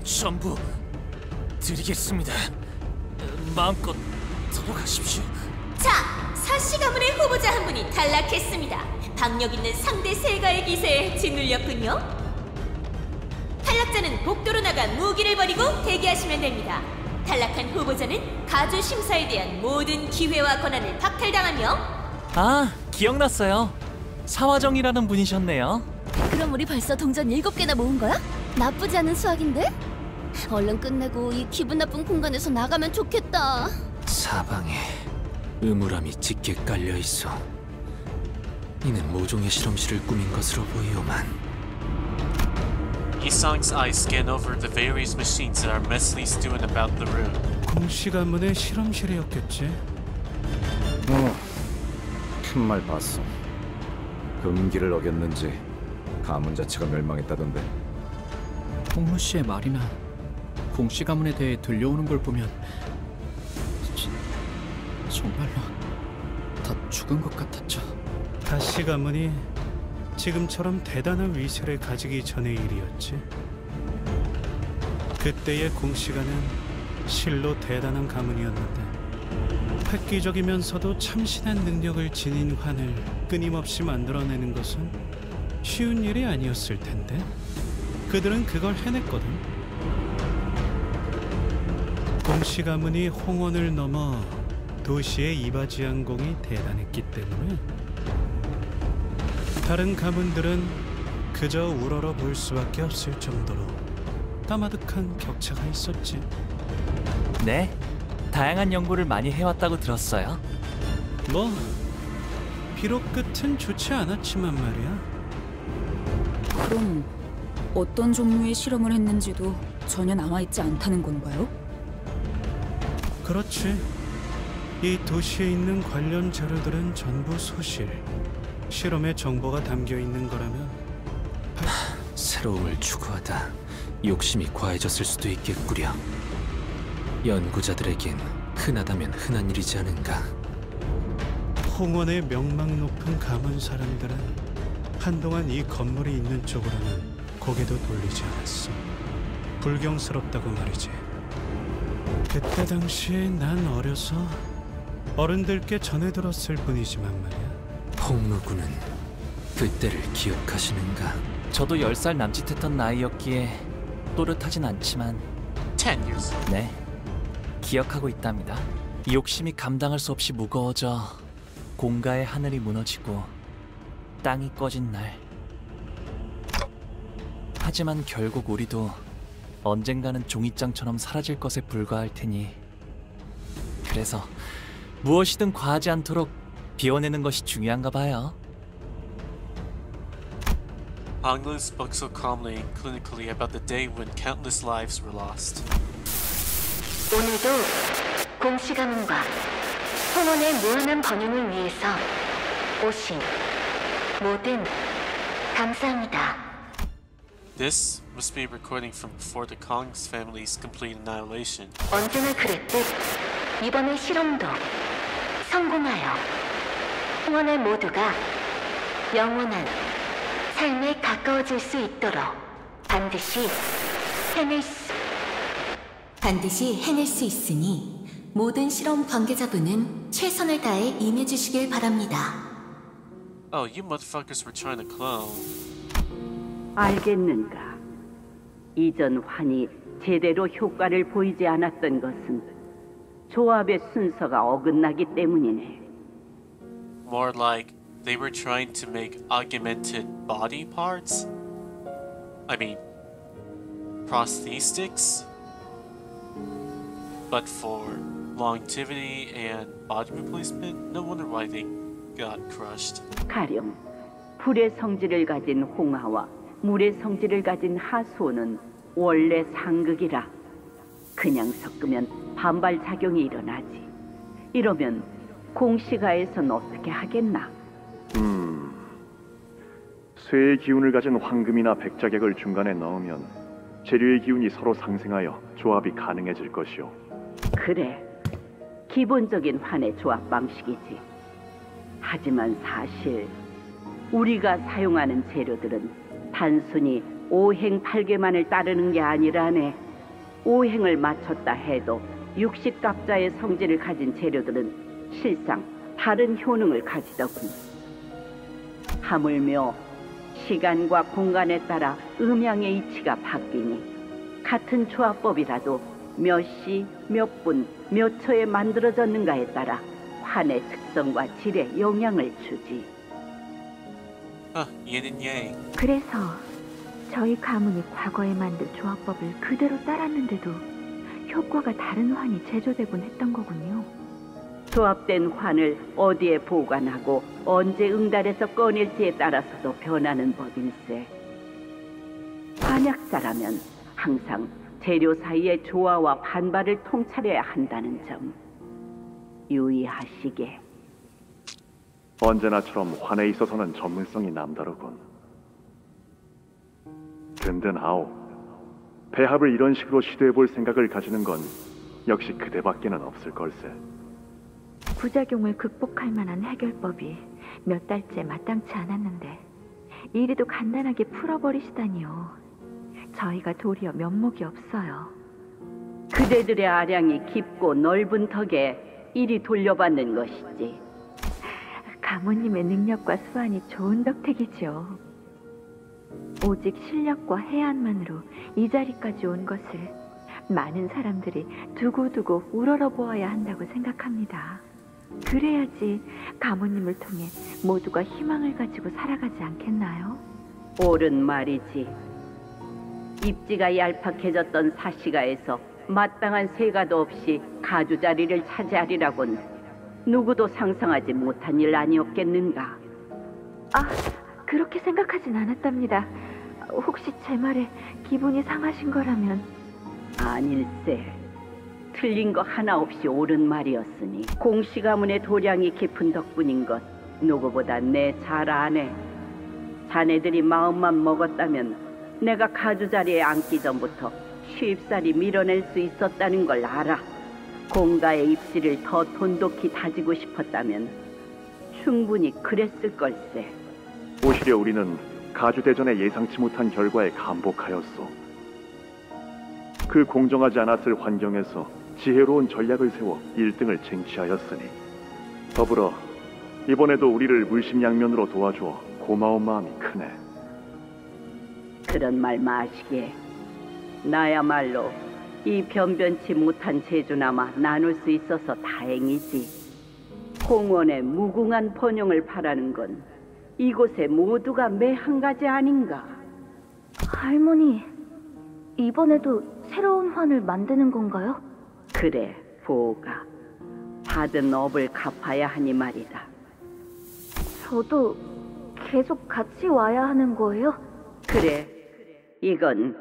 전부 드리겠습니다. 마음껏 들어가십시오. 자, 사씨 가문의 후보자 한 분이 탈락했습니다. 박력 있는 상대 세가의 기세에 짓눌렸군요. 탈락자는 복도로 나가 무기를 버리고 대기하시면 됩니다. 탈락한 후보자는 가주 심사에 대한 모든 기회와 권한을 박탈당하며. 아, 기억났어요. 사화정이라는 분이셨네요. 그럼 우리 벌써 동전 7개나 모은 거야? 나쁘지 않은 수학인데? 얼른 끝내고 이 기분 나쁜 공간에서 나가면 좋겠다. 사방에 음울함이 짙게 깔려있어. 이는 모종의 실험실을 꾸민 것으로 보이오만. Isang's eyes scan over the various machines that are messily stewing about the room. 공씨 가문의 실험실이었겠지. 큰 말 봤어. 금기를 어겼는지 가문 자체가 멸망했다던데. 홍무 씨의 말이나 공씨 가문에 대해 들려오는 걸 보면 정말로 다 죽은 것 같았죠. 다시 가문이 지금처럼 대단한 위세를 가지기 전의 일이었지. 그때의 공씨가는 실로 대단한 가문이었는데 획기적이면서도 참신한 능력을 지닌 환을 끊임없이 만들어내는 것은 쉬운 일이 아니었을 텐데 그들은 그걸 해냈거든. 공씨 가문이 홍원을 넘어 도시의 이바지항공이 대단했기 때문에 다른 가문들은 그저 우러러 볼 수밖에 없을 정도로 까마득한 격차가 있었지. 네, 다양한 연구를 많이 해왔다고 들었어요. 뭐 비록 끝은 좋지 않았지만 말이야. 그럼 어떤 종류의 실험을 했는지도 전혀 남아있지 않다는 건가요? 그렇지. 이 도시에 있는 관련 자료들은 전부 소실, 실험의 정보가 담겨있는 거라면 새로움을 추구하다 욕심이 과해졌을 수도 있겠구려. 연구자들에겐 흔하다면 흔한 일이지 않은가. 홍원의 명망 높은 가문 사람들은 한동안 이 건물이 있는 쪽으로는 고개도 돌리지 않았어. 불경스럽다고 말이지. 그때 당시에 난 어려서 어른들께 전해 들었을 뿐이지만 말이야. 홍무군은 그때를 기억하시는가? 저도 10살 남짓했던 나이였기에 또렷하진 않지만 10 years. 네, 기억하고 있답니다. 욕심이 감당할 수 없이 무거워져 공가의 하늘이 무너지고 땅이 꺼진 날. 하지만 결국 우리도 언젠가는 종이장처럼 사라질 것에 불과할 테니, 그래서 무엇이든 과하지 않도록 비워내는 것이 중요한가 봐요. Honglu spoke so calmly and clinically about the day when countless lives were lost. 오늘도 공시 가문과 홍원의 무한한 번영을 위해서 오신 모든 감사합니다. This must be a recording from before the Kong's family's complete annihilation. 언제나 그랬듯 이번의 실험도 성공하여 홍원의 모두가 영원한 삶에 가까워질 수 있도록 반드시 해낼 수 있으니 모든 실험 관계자분은 최선을 다해 임해주시길 바랍니다. Oh, you motherfuckers were trying to clone. 알겠는가? 이전 환이 제대로 효과를 보이지 않았던 것은 조합의 순서가 어긋나기 때문이네. More like they were trying to make augmented body parts? I mean, prosthetics? But for longevity and body replacement? No wonder why they got crushed. 가령 불의 성질을 가진 홍하와 물의 성질을 가진 하수는 원래 상극이라 그냥 섞으면 반발 작용이 일어나지. 이러면 공시가에선 어떻게 하겠나? 쇠의 기운을 가진 황금이나 백자객을 중간에 넣으면 재료의 기운이 서로 상생하여 조합이 가능해질 것이오. 그래, 기본적인 환의 조합 방식이지. 하지만 사실 우리가 사용하는 재료들은 단순히 오행팔계만을 따르는 게 아니라네. 오행을 맞췄다 해도 육식갑자의 성질을 가진 재료들은 실상 다른 효능을 가지더군. 하물며 시간과 공간에 따라 음양의 이치가 바뀌니 같은 조합법이라도 몇 시, 몇 분, 몇 초에 만들어졌는가에 따라 환의 특성과 질에 영향을 주지. yin and yang. 그래서 저희 가문이 과거에 만든 조합법을 그대로 따랐는데도 효과가 다른 환이 제조되곤 했던 거군요. 조합된 환을 어디에 보관하고 언제 응달에서 꺼낼지에 따라서도 변하는 법일세. 환약자라면 항상 재료 사이의 조화와 반발을 통찰해야 한다는 점 유의하시게. 언제나처럼 환에 있어서는 전문성이 남다르군. 든든하오. 배합을 이런 식으로 시도해볼 생각을 가지는 건 역시 그대밖에는 없을 걸세. 부작용을 극복할 만한 해결법이 몇 달째 마땅치 않았는데 이리도 간단하게 풀어버리시다니요. 저희가 도리어 면목이 없어요. 그대들의 아량이 깊고 넓은 덕에 이리 돌려받는 것이지. 가모님의 능력과 수완이 좋은 덕택이죠. 오직 실력과 해안만으로 이 자리까지 온 것을 많은 사람들이 두고두고 우러러 보아야 한다고 생각합니다. 그래야지 가모님을 통해 모두가 희망을 가지고 살아가지 않겠나요? 옳은 말이지. 입지가 얄팍해졌던 사시가에서 마땅한 세가도 없이 가주 자리를 차지하리라곤 누구도 상상하지 못한 일 아니었겠는가? 아, 그렇게 생각하진 않았답니다. 혹시 제 말에 기분이 상하신 거라면... 아닐세. 틀린 거 하나 없이 옳은 말이었으니 공시 가문의 도량이 깊은 덕분인 것 누구보다 내 잘 아네. 자네들이 마음만 먹었다면 내가 가주 자리에 앉기 전부터 쉽사리 밀어낼 수 있었다는 걸 알아. 공가의 입지를 더 돈독히 다지고 싶었다면 충분히 그랬을 걸세. 오히려 우리는 가주대전에 예상치 못한 결과에 감복하였소. 그 공정하지 않았을 환경에서 지혜로운 전략을 세워 1등을 쟁취하였으니 더불어 이번에도 우리를 물심양면으로 도와주어 고마운 마음이 크네. 그런 말 마시게. 나야말로 이 변변치 못한 재주나마 나눌 수 있어서 다행이지. 공원의 무궁한 번영을 바라는 건 이곳의 모두가 매 한 가지 아닌가. 할머니, 이번에도 새로운 환을 만드는 건가요? 그래, 보가. 받은 업을 갚아야 하니 말이다. 저도 계속 같이 와야 하는 거예요? 그래, 이건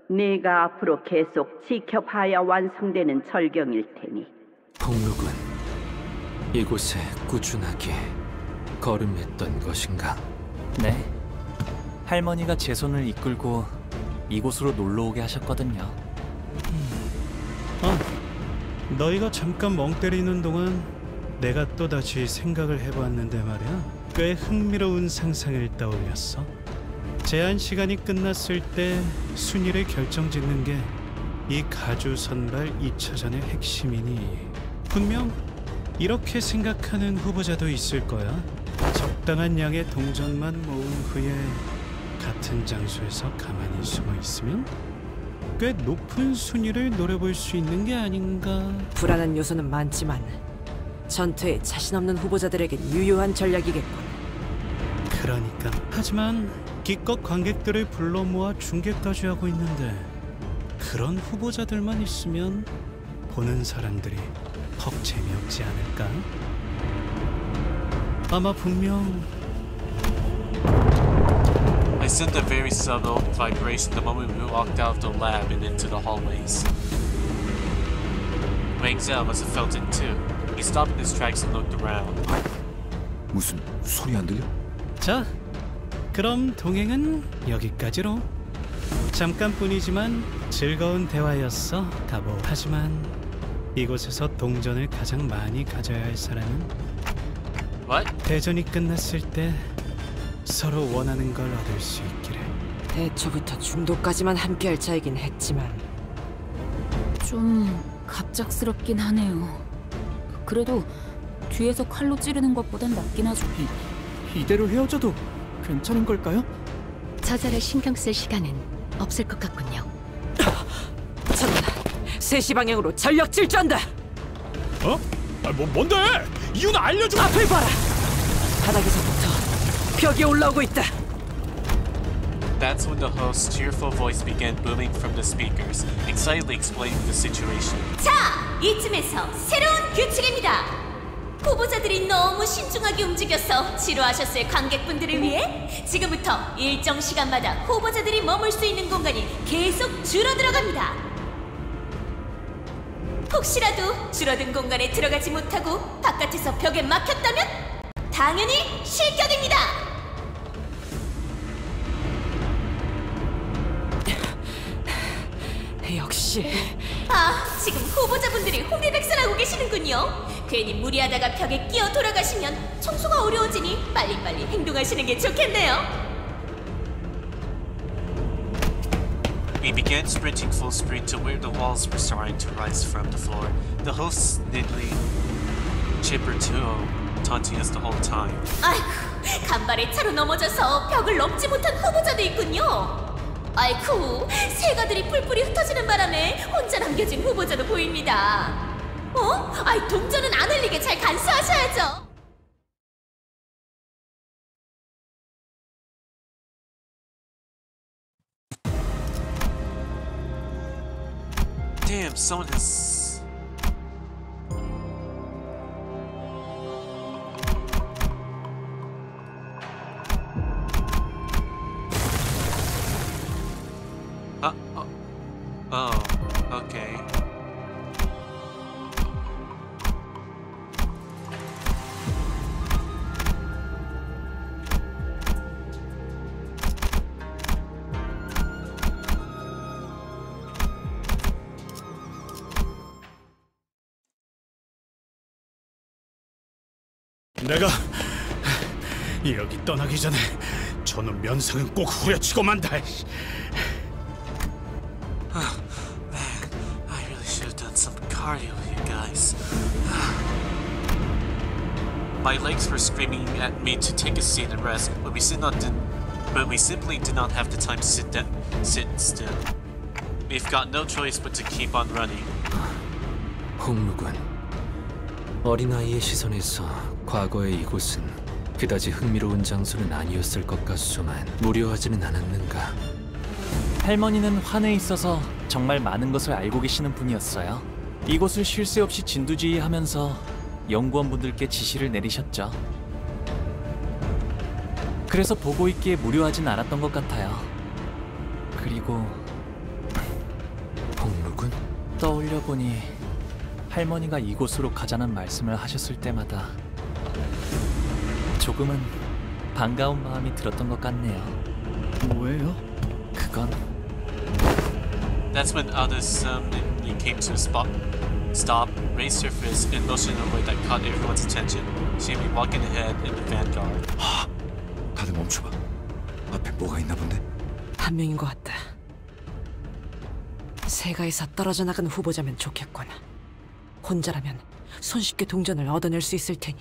네가 앞으로 계속 지켜봐야 완성되는 절경일 테니. 복록은 이곳에 꾸준하게 걸음했던 것인가? 네. 할머니가 제 손을 이끌고 이곳으로 놀러 오게 하셨거든요. 너희가 잠깐 멍 때리는 동안 내가 또다시 생각을 해보았는데 말이야. 꽤 흥미로운 상상을 떠올렸어. 제한 시간이 끝났을 때 순위를 결정짓는 게 이 가주 선발 2차전의 핵심이니 분명 이렇게 생각하는 후보자도 있을 거야. 적당한 양의 동전만 모은 후에 같은 장소에서 가만히 숨어 있으면 꽤 높은 순위를 노려볼 수 있는 게 아닌가. 불안한 요소는 많지만 전투에 자신 없는 후보자들에겐 유효한 전략이겠군. 그러니까. 하지만 기껏 관객들을 불러 모아 중계까지 하고 있는데 그런 후보자들만 있으면 보는 사람들이 퍽 재미없지 않을까? 아마 분명 I sent a very subtle vibration the moment we walked out of the lab and into the hallways. Wang Zhao must have felt it too. He stopped in his tracks and looked around. 무슨 소리 안 들려? 자, 그럼 동행은 여기까지로. 잠깐뿐이지만 즐거운 대화였어, 가보. 하지만 이곳에서 동전을 가장 많이 가져야 할 사람은 What? 대전이 끝났을 때 서로 원하는 걸 얻을 수 있기를. 애초부터 중도까지만 함께할 차이긴 했지만 좀 갑작스럽긴 하네요. 그래도 뒤에서 칼로 찌르는 것보단 낫긴 하죠. 이대로 헤어져도 괜찮은 걸까요? 저자를 신경 쓸 시간은 없을 것 같군요. 전하, 3시 방향으로 전력 질주한다! 어? 뭔데? 이유는 알려줘! 앞을 봐라! 바닥에서부터 벽이 올라오고 있다! That's when the host's cheerful voice began booming from the speakers, excitedly explaining the situation. 자, 이쯤에서 새로운 규칙입니다. 후보자들이 너무 신중하게 움직여서 지루하셨을 관객분들을 위해 지금부터 일정 시간마다 후보자들이 머물 수 있는 공간이 계속 줄어들어갑니다. 혹시라도 줄어든 공간에 들어가지 못하고 바깥에서 벽에 막혔다면 당연히 실격입니다. 역시 지금 후보자분들이 홍대백산하고 계시는군요. 괜히 무리하다가 벽에 끼어 돌아가시면 청소가 어려워지니 빨리빨리 행동하시는 게 좋겠네요. We began sprinting full speed to where the walls were starting to rise from the floor. The host nearly chipper too, taunting us the whole time. 아이고, 간발의 차로 넘어져서 벽을 넘지 못한 후보자도 있군요. 아이쿠, 새가들이 뿔뿔이 흩어지는 바람에 혼자 남겨진 후보자도 보입니다. 아이, 동전은 안 흘리게 잘 간수하셔야죠. Damn, someone has... Oh, okay. 내가 여기 떠나기 전에 저놈 면상은 꼭 후려치고 만다. I really should have done some cardio, you guys. My legs were screaming at me to take a seat and rest, but we simply did not have the time to sit still. We've got no choice but to keep on running. 홍루군, 어린아이의 시선에서 과거의 이곳은 그다지 흥미로운 장소는 아니었을 것 같소만 무료하지는 않았는가? 할머니는 환에 있어서 정말 많은 것을 알고 계시는 분이었어요. 이곳을 쉴 새 없이 진두지휘하면서 연구원분들께 지시를 내리셨죠. 그래서 보고 있기에 무료하진 않았던 것 같아요. 그리고 홍루군? 떠올려보니 할머니가 이곳으로 가자는 말씀을 하셨을 때마다 조금은 반가운 마음이 들었던 것 같네요. 뭐예요? 그건 That's when Aldous suddenly came to a stop, raised her fist, and motioned in a way that caught everyone's attention. She'd be walking ahead in the vanguard. 다들 멈춰봐. 앞에 뭐가 있나 본데? 한 명인 것 같다. 세가에서 떨어져 나간 후보자면 좋겠군. 혼자라면 손쉽게 동전을 얻어낼 수 있을 테니.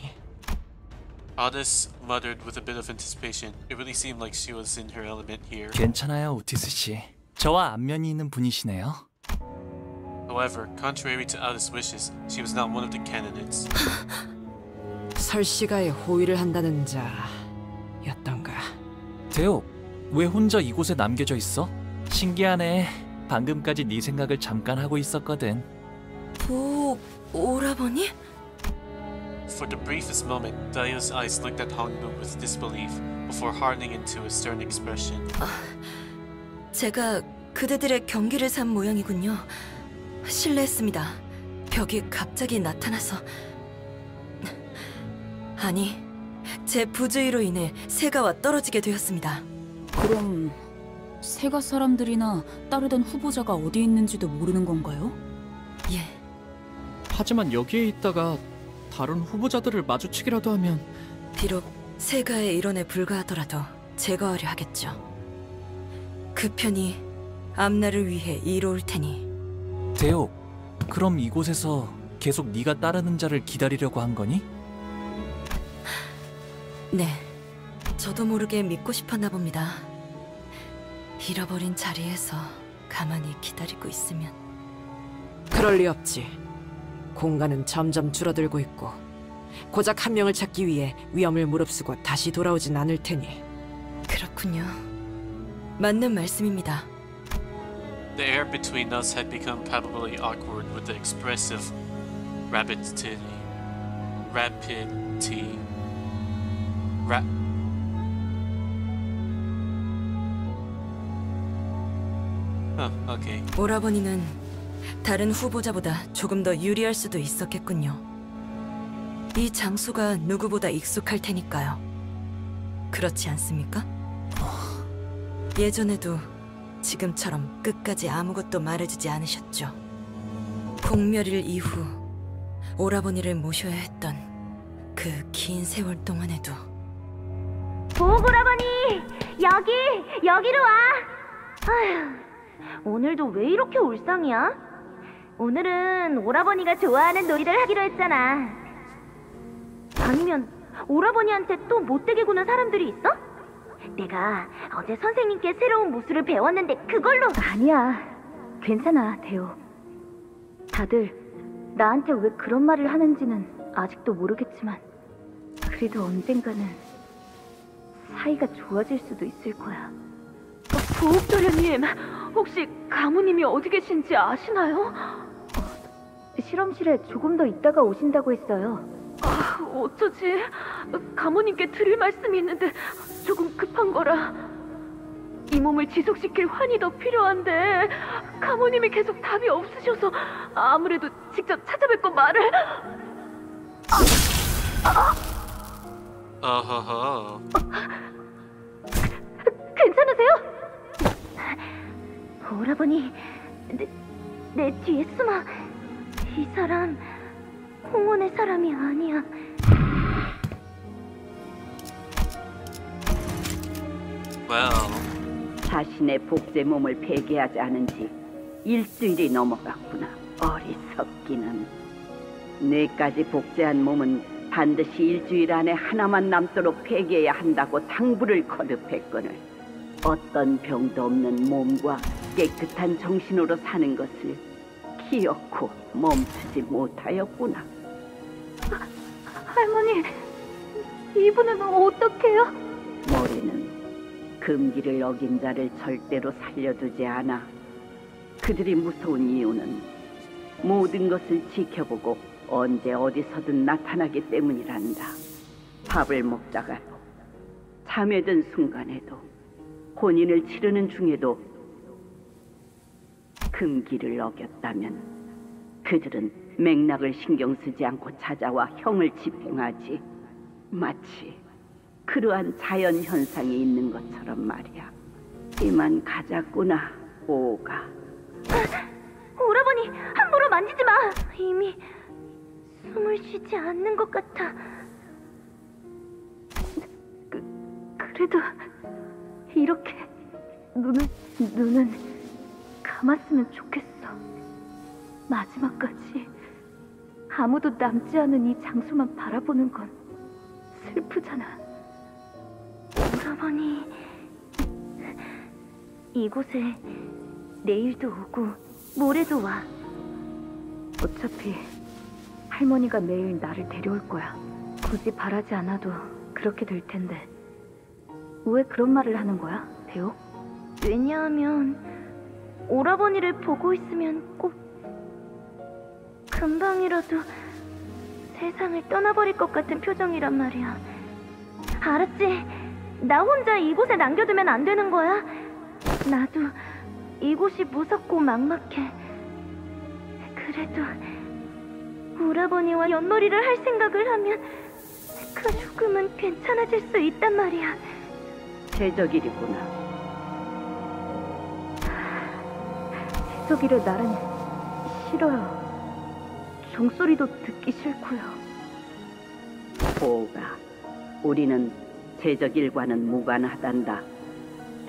Aldous muttered with a bit of anticipation. It really seemed like she was in her element here. 괜찮아요, 오티스 씨. 저와 안면이 있는 분이시네요. However, contrary to Aldous' wishes, she was not one of the candidates. 설씨가의 호위를 한다는 자였던가. 대옥, 왜 혼자 이곳에 남겨져 있어? 신기하네. 방금까지 네 생각을 잠깐 하고 있었거든. 오라버니? For the briefest moment, Daio's eyes looked at Hongnu with disbelief before hardening into a stern expression. 제가 그대들의 경기를 산 모양이군요. 실례했습니다. 벽이 갑자기 나타나서... 아니, 제 부주의로 인해 세가와 떨어지게 되었습니다. 그럼 세가 사람들이나 따르던 후보자가 어디 있는지도 모르는 건가요? 예. 하지만 여기에 있다가 다른 후보자들을 마주치기라도 하면 비록 세가의 일원에 불과하더라도 제거하려 하겠죠. 그 편이 앞날을 위해 이로울 테니. 대옥, 그럼 이곳에서 계속 네가 따르는 자를 기다리려고 한 거니? 네, 저도 모르게 믿고 싶었나 봅니다. 잃어버린 자리에서 가만히 기다리고 있으면. 그럴 리 없지. 공간은 점점 줄어들고 있고 고작 한 명을 찾기 위해 위험을 무릅쓰고 다시 돌아오진 않을 테니. 그렇군요. 맞는 말씀입니다. The air between us had become palpably awkward with the expressive rapidity. Okay. 오라버니는 다른 후보자보다 조금 더 유리할 수도 있었겠군요. 이 장소가 누구보다 익숙할 테니까요. 그렇지 않습니까? 예전에도 지금처럼 끝까지 아무것도 말해주지 않으셨죠. 공멸일 이후 오라버니를 모셔야 했던 그 긴 세월 동안에도. 보고라버니! 여기로 와! 아휴, 오늘도 왜 이렇게 울상이야? 오늘은 오라버니가 좋아하는 놀이를 하기로 했잖아. 아니면 오라버니한테 또 못되게 구는 사람들이 있어? 내가 어제 선생님께 새로운 무술을 배웠는데 그걸로... 아니야, 괜찮아, 대호. 다들 나한테 왜 그런 말을 하는지는 아직도 모르겠지만 그래도 언젠가는 사이가 좋아질 수도 있을 거야. 보옥도련님, 혹시 가무님이 어디 계신지 아시나요? 실험실에 조금 더 있다가 오신다고 했어요. 어쩌지? 가무님께 드릴 말씀이 있는데 조금 급한 거라. 이 몸을 지속시킬 환이 더 필요한데 가무님이 계속 답이 없으셔서 아무래도 직접 찾아뵙고 말을... 어허허. 괜찮으세요? 오라버니, 내 뒤에 숨어. 이 사람 홍원의 사람이 아니야. 자신의 복제 몸을 폐기하지 않은 지 일주일이 넘어갔구나. 어리석기는. 뇌까지 복제한 몸은 반드시 일주일 안에 하나만 남도록 폐기해야 한다고 당부를 거듭했거늘. 어떤 병도 없는 몸과 깨끗한 정신으로 사는 것을 기어코 멈추지 못하였구나. 할머니, 이분은 어떡해요? 모래는 금기를 어긴 자를 절대로 살려두지 않아. 그들이 무서운 이유는 모든 것을 지켜보고 언제 어디서든 나타나기 때문이란다. 밥을 먹다가 잠에 든 순간에도 혼인을 치르는 중에도 금기를 어겼다면 그들은 맥락을 신경 쓰지 않고 찾아와 형을 집행하지. 마치 그러한 자연 현상이 있는 것처럼 말이야. 이만 가자꾸나, 오가. 오라버니, 함부로 만지지 마. 이미 숨을 쉬지 않는 것 같아. 그래도 이렇게 눈은 감았으면 좋겠어. 마지막까지 아무도 남지 않은 이 장소만 바라보는 건 슬프잖아. 오라버니, 이곳에 내일도 오고 모레도 와. 어차피 할머니가 매일 나를 데려올 거야. 굳이 바라지 않아도 그렇게 될 텐데 왜 그런 말을 하는 거야, 배우? 왜냐하면 오라버니를 보고 있으면 꼭 금방이라도 세상을 떠나버릴 것 같은 표정이란 말이야. 알았지? 나 혼자 이곳에 남겨두면 안 되는 거야. 나도 이곳이 무섭고 막막해. 그래도 오라버니와 윷놀이를 할 생각을 하면 그 조금은 괜찮아질 수 있단 말이야. 제적일이구나. 제적일의 날은 싫어요. 종소리도 듣기 싫고요. 오가, 우리는 제적일과는 무관하단다.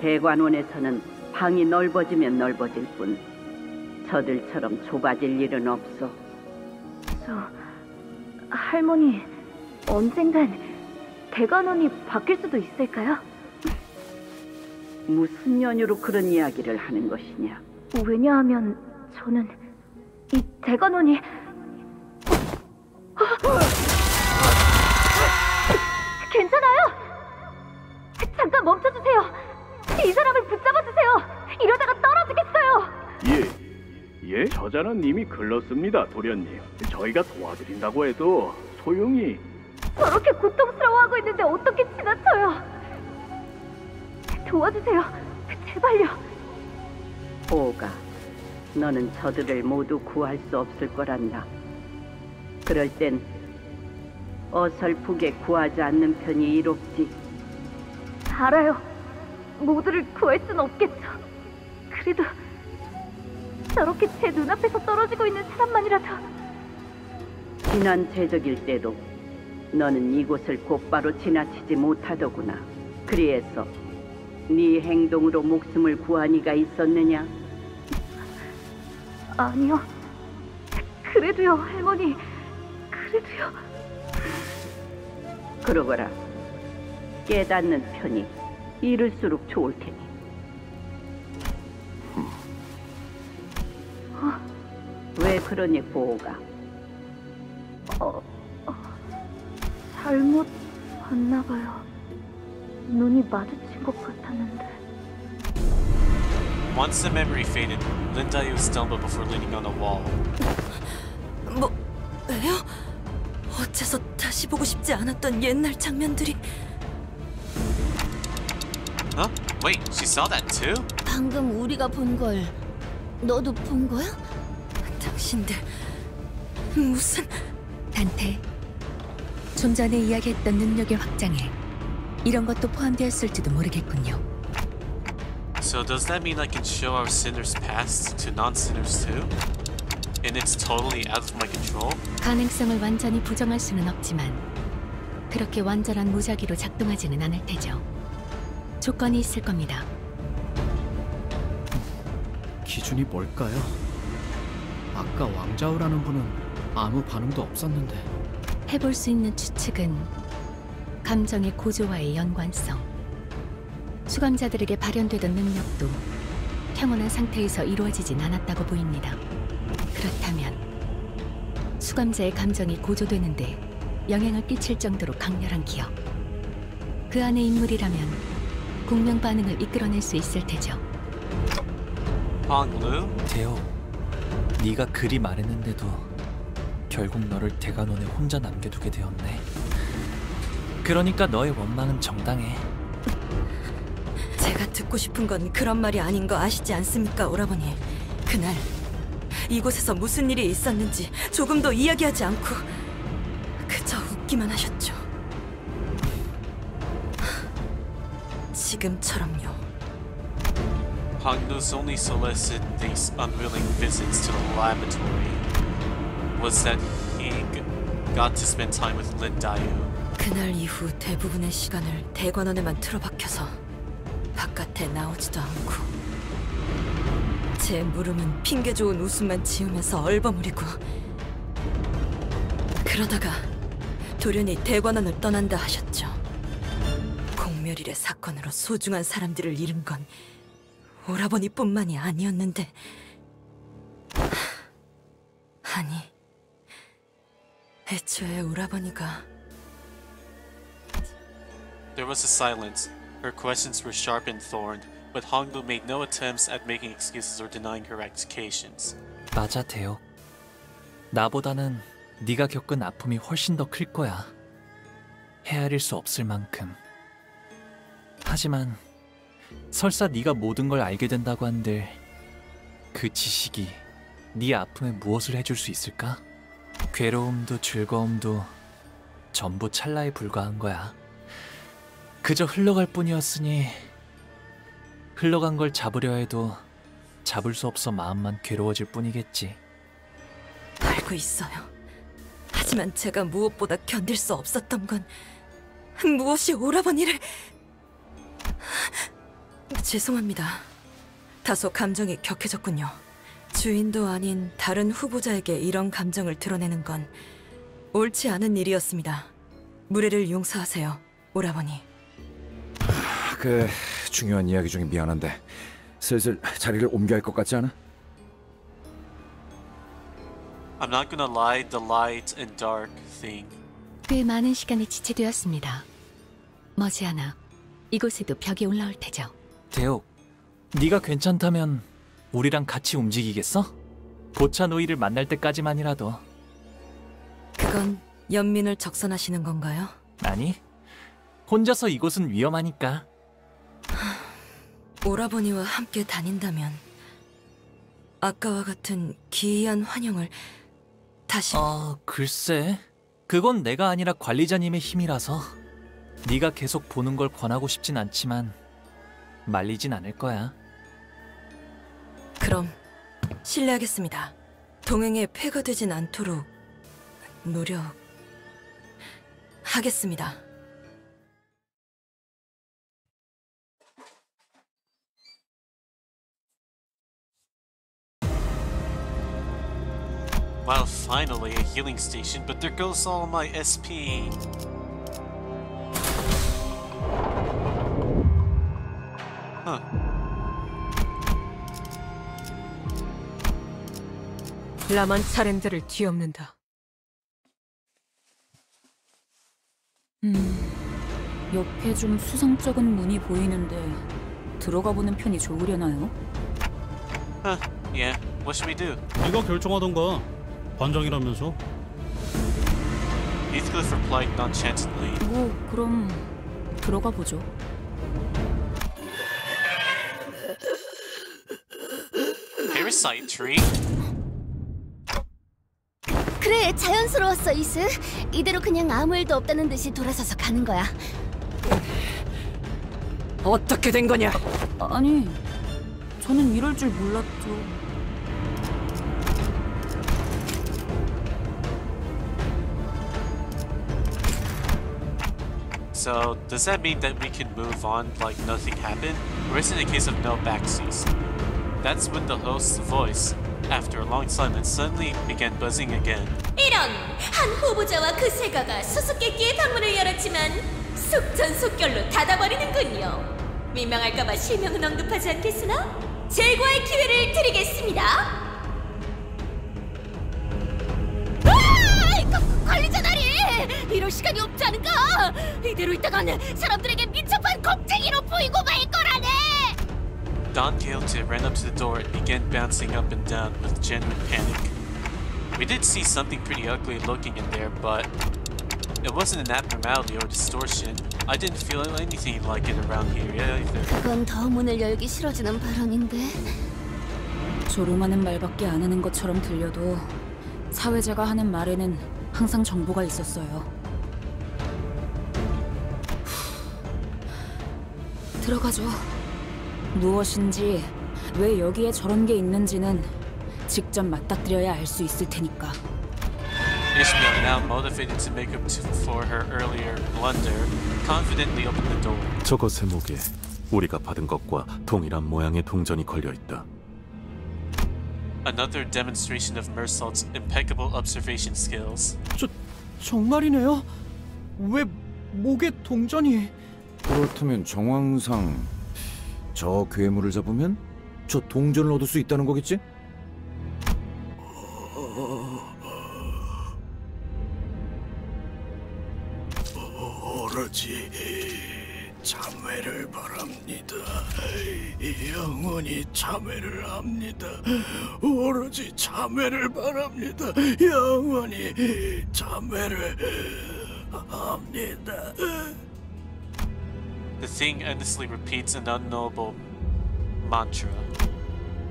대관원에서는 방이 넓어지면 넓어질 뿐 저들처럼 좁아질 일은 없어. 할머니, 언젠간 대관원이 바뀔 수도 있을까요? 무슨 연유로 그런 이야기를 하는 것이냐? 왜냐하면 저는 이 대관원이 괜찮아요? 잠깐 멈춰주세요. 이 사람을 붙잡아주세요. 이러다가 떨어지겠어요. 예, 저자는 이미 글렀습니다, 도련님. 저희가 도와드린다고 해도 소용이... 저렇게 고통스러워하고 있는데 어떻게 지나쳐요? 도와주세요. 제발요. 오가, 너는 저들을 모두 구할 수 없을 거란다. 그럴 땐 어설프게 구하지 않는 편이 이롭지. 알아요. 모두를 구할 순 없겠죠. 그래도 저렇게 제 눈앞에서 떨어지고 있는 사람만이라도. 지난 제적일 때도 너는 이곳을 곧바로 지나치지 못하더구나. 그리해서 네 행동으로 목숨을 구한 이가 있었느냐? 아니요. 그래도요, 할머니. 그래도요. 그러거라. 깨닫는 편이 이럴수록 좋을 테니. 왜 그러니, 보호가? 잘못 봤나 봐요. 눈이 마주친 것 같았는데. Once the memory faded, Lindayu stumbled before leaning on a wall. 왜요? 어째서 다시 보고 싶지 않았던 옛날 장면들이... Huh? Wait, she saw that too? 방금 우리가 본 걸 너도 본 거야? 당신들 무슨... 단테, 좀 전에 이야기했던 능력의 확장에 이런 것도 포함되었을지도 모르겠군요. So does that mean I can show our sinners' past to non-sinners too? And it's totally out of my control? 가능성을 완전히 부정할 수는 없지만 그렇게 완전한 무작위로 작동하지는 않을 테죠. 조건이 있을 겁니다. 기준이 뭘까요? 아까 왕자우라는 분은 아무 반응도 없었는데. 해볼 수 있는 추측은 감정의 고조와의 연관성, 수감자들에게 발현되던 능력도 평온한 상태에서 이루어지진 않았다고 보입니다. 그렇다면 수감자의 감정이 고조되는데 영향을 끼칠 정도로 강렬한 기억, 그 안의 인물이라면 공명 반응을 이끌어낼 수 있을 테죠. 대호, 네가 그리 말했는데도 결국 너를 대관원에 혼자 남겨두게 되었네. 그러니까 너의 원망은 정당해. 제가 듣고 싶은 건 그런 말이 아닌 거 아시지 않습니까, 오라버니? 그날 이곳에서 무슨 일이 있었는지 조금도 이야기하지 않고 그저 웃기만 하셨죠. 지금처럼요. Hongnu's only solace in these unwilling visits to the laboratory was that he got to spend time with Lin Dayu. 그날 이후 대부분의 시간을 대관원에만 틀어박혀서 바깥에 나오지도 않고 제 물음은 핑계 좋은 웃음만 지으면서 얼버무리고 그러다가 돌연히 대관원을 떠난다 하셨죠. 공멸일의 사건으로 소중한 사람들을 잃은 건 오라버니뿐만이 아니었는데 아니 애초에 오라버니가 There was a silence. Her questions were sharp and thorned, but Hongnu made no attempts at making excuses or denying her accusations. 맞아, 대호. 나보다는 네가 겪은 아픔이 훨씬 더 클 거야. 헤아릴 수 없을 만큼. 하지만 설사 네가 모든 걸 알게 된다고 한들 그 지식이 네 아픔에 무엇을 해줄 수 있을까? 괴로움도 즐거움도 전부 찰나에 불과한 거야. 그저 흘러갈 뿐이었으니 흘러간 걸 잡으려 해도 잡을 수 없어 마음만 괴로워질 뿐이겠지. 알고 있어요. 하지만 제가 무엇보다 견딜 수 없었던 건 무엇이 오라버니를... 죄송합니다. 다소 감정이 격해졌군요. 주인도 아닌 다른 후보자에게 이런 감정을 드러내는 건 옳지 않은 일이었습니다. 무례를 용서하세요, 오라버니. 그 중요한 이야기 중에 미안한데 슬슬 자리를 옮겨야 할 것 같지 않아? I'm not gonna lie, the light and dark thing. 꽤 많은 시간이 지체되었습니다. 머지않아 이곳에도 벽이 올라올 테죠. 대옥, 네가 괜찮다면 우리랑 같이 움직이겠어? 고차 노이를 만날 때까지만이라도. 그건 연민을 적선하시는 건가요? 아니, 혼자서 이곳은 위험하니까. 오라버니와 함께 다닌다면 아까와 같은 기이한 환영을 다시... 글쎄, 그건 내가 아니라 관리자님의 힘이라서. 네가 계속 보는 걸 권하고 싶진 않지만 말리진 않을 거야. 그럼 실례하겠습니다. 동행에 폐가 되진 않도록 노력하겠습니다. Well, finally a healing station, but there goes all my SP. Huh. 라만 차렌드를 뒤엎는다. 옆에 좀 수상쩍은 문이 보이는데 들어가 보는 편이 좋으려나요? Yeah. What should we do? 네가 결정하던가. 반장이라면서. Heathcliff replied nonchalantly. 뭐 그럼 들어가 보죠. Parasite tree? 그래, 자연스러웠어, 이스. 이대로 그냥 아무 일도 없다는 듯이 돌아서서 가는 거야. 어떻게 된 거냐? 아니, 저는 이럴 줄 몰랐죠. So, does that mean that we can move on like nothing happened? Or is it a case of no backseas? That's when the host's voice, after a long silence, suddenly began buzzing again. 이런! 한 후보자와 그 세가가 수수께끼의 방문을 열었지만 속전속결로 닫아버리는군요. 민망할까봐 실명은 언급하지 않겠으나 제거할 기회를 드리겠습니다. 관리자 나리! 이럴 시간이 없지 않은가? 이대로 있다간 사람들에게 민첩한 겁쟁이로 보이고 말 거라네! Don Quixote ran up to the door and began bouncing up and down with genuine panic. We did see something pretty ugly looking in there, but it wasn't an abnormality or distortion. I didn't feel anything like it around here either. 그건 더 문을 열기 싫어지는 발언인데. 조롱하는 말밖에 안 하는 것처럼 들려도 사회자가 하는 말에는 항상 정보가 있었어요. 들어가죠. 무엇인지 왜 여기에 저런 게 있는지는 직접 맞닥뜨려야 알 수 있을 테니까. Ishmael, now motivated to make up for her earlier blunder, confidently opened the door. 저것의 목에 우리가 받은 것과 동일한 모양의 동전이 걸려 있다. Another demonstration of Mersault's impeccable observation skills. 정말이네요. 왜 목에 동전이? 그렇다면 정황상 저 괴물을 잡으면 저 동전을 얻을 수 있다는 거겠지? 오로지 참회를 바랍니다. 영원히 참회를 합니다. 오로지 참회를 바랍니다. 영원히 참회를 합니다. The thing endlessly repeats an unknowable mantra.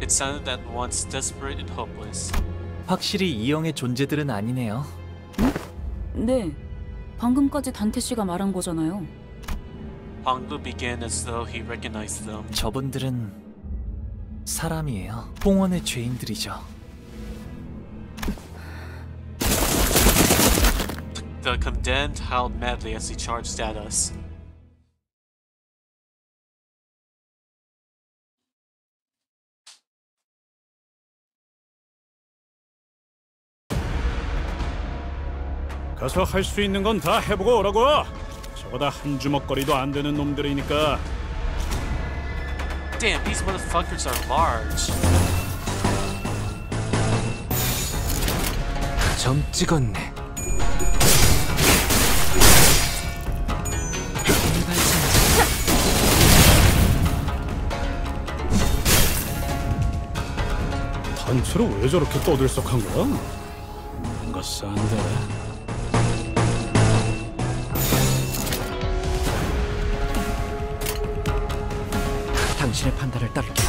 It sounded at once desperate and hopeless. 확실히 이형의 존재들은 아니네요. 네, 방금까지 단테 씨가 말한 거잖아요. Honglu began as though he recognized them. 저분들은 사람이에요. 홍원의 죄인들이죠. The condemned howled madly as he charged at us. 가서 할 수 있는 건 다 해보고 오라고. 저거다 한 주먹거리도 안 되는 놈들이니까. Damn, these motherfuckers are large. 점 찍었네. 단체로 왜 저렇게 떠들썩한 거야? 뭔가 싼데. 당신의 판단을 따를게.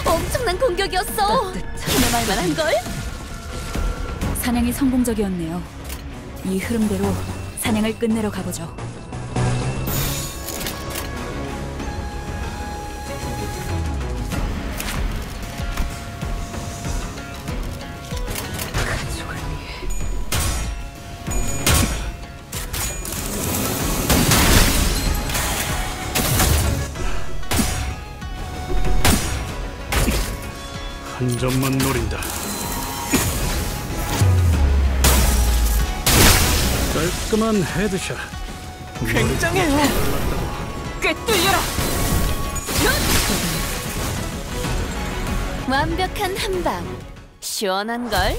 엄청난 공격이었어. 정말 말만한걸? 사냥이 성공적이었네요. 이 흐름대로 사냥을 끝내러 가보죠. 한 점만 노린다. 깔끔한 헤드샷. 굉장해요. 꿰뚫려라. 완벽한 한방. 시원한걸?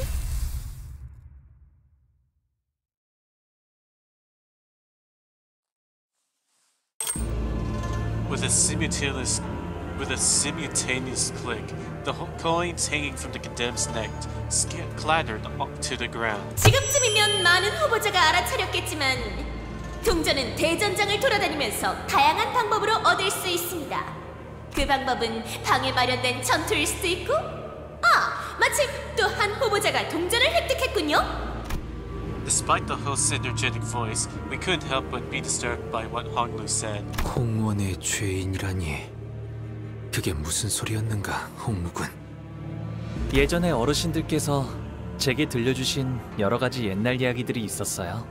With a simultaneous click, the coins hanging from the condemned's neck clattered to the ground. 지금쯤이면 많은 후보자가 알아차렸겠지만 동전은 대전장을 돌아다니면서 다양한 방법으로 얻을 수 있습니다. 그 방법은 방에 마련된 전투일 수도 있고, 마침 또 한 후보자가 동전을 획득했군요. Despite the host's energetic voice, we couldn't help but be disturbed by what Honglu said. 홍원의 죄인이라니, 그게 무슨 소리였는가, 홍루군. 예전에 어르신들께서 제게 들려주신 여러 가지 옛날 이야기들이 있었어요.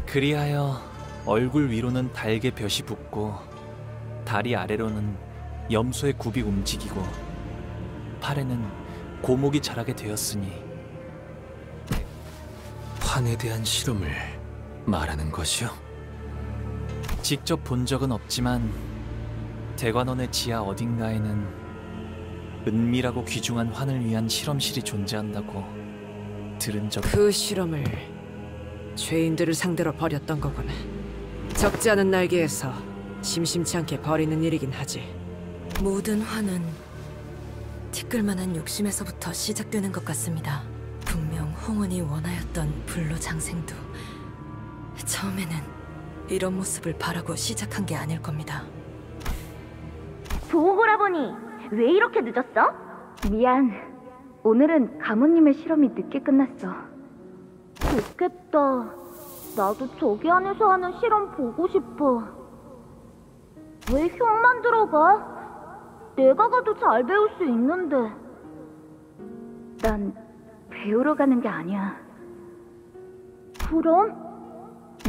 그리하여 얼굴 위로는 달개 볕이 붙고 다리 아래로는 염소의 굽이 움직이고 팔에는 고목이 자라게 되었으니 환에 대한 실험을 말하는 것이요? 직접 본 적은 없지만 대관원의 지하 어딘가에는 은밀하고 귀중한 환을 위한 실험실이 존재한다고 들은 적. 그 실험을 죄인들을 상대로 벌였던 거구나. 적지 않은 날개에서 심심치 않게 벌이는 일이긴 하지. 모든 화는 티끌만한 욕심에서부터 시작되는 것 같습니다. 분명 홍원이 원하였던 불로장생도 처음에는 이런 모습을 바라고 시작한 게 아닐 겁니다. 보호오라버니, 왜 이렇게 늦었어? 미안. 오늘은 가모님의 실험이 늦게 끝났어. 좋겠다. 나도 저기 안에서 하는 실험 보고 싶어. 왜 형만 들어가? 내가 가도 잘 배울 수 있는데. 난 배우러 가는 게 아니야. 그럼?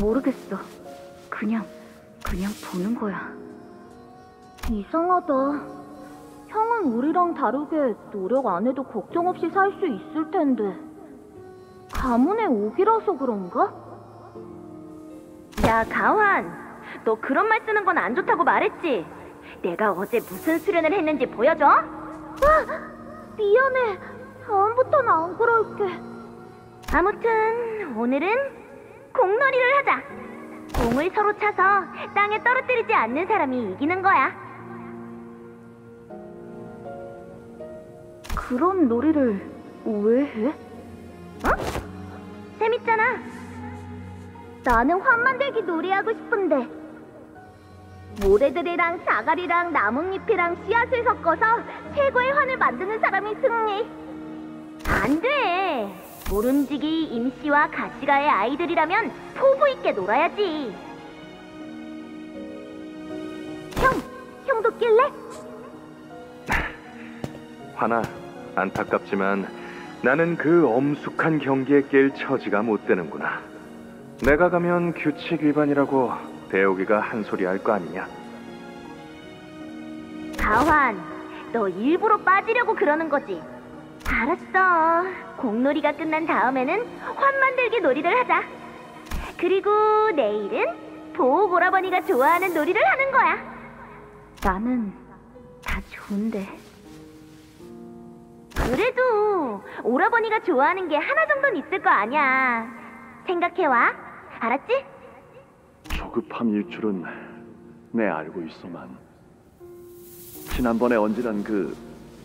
모르겠어. 그냥 보는 거야. 이상하다. 형은 우리랑 다르게 노력 안 해도 걱정 없이 살 수 있을 텐데. 가문의 옥이라서 그런가? 야, 가환. 너 그런 말 쓰는 건 안 좋다고 말했지? 내가 어제 무슨 수련을 했는지 보여줘? 미안해. 다음부터는 안 그럴게. 아무튼 오늘은 공놀이를 하자. 공을 서로 차서 땅에 떨어뜨리지 않는 사람이 이기는 거야. 그런 놀이를 왜 해? 어? 재밌잖아. 나는 환 만들기 놀이하고 싶은데 모래들이랑 사가리랑 나뭇잎이랑 씨앗을 섞어서 최고의 환을 만드는 사람이 승리. 안 돼. 모름지기, 임씨와 가시가의 아이들이라면 포부 있게 놀아야지. 형도 낄래? 하나, 안타깝지만 나는 그 엄숙한 경기에 낄 처지가 못 되는구나. 내가 가면 규칙 위반이라고 대옥이가 한 소리 할 거 아니냐? 가환, 너 일부러 빠지려고 그러는 거지? 알았어. 공놀이가 끝난 다음에는 환 만들기 놀이를 하자. 그리고 내일은 보옥 오라버니가 좋아하는 놀이를 하는 거야. 나는 다 좋은데. 그래도 오라버니가 좋아하는 게 하나 정도는 있을 거 아니야. 생각해와. 알았지? 조급함일 줄은 내 알고 있어만. 지난번에 언질한 그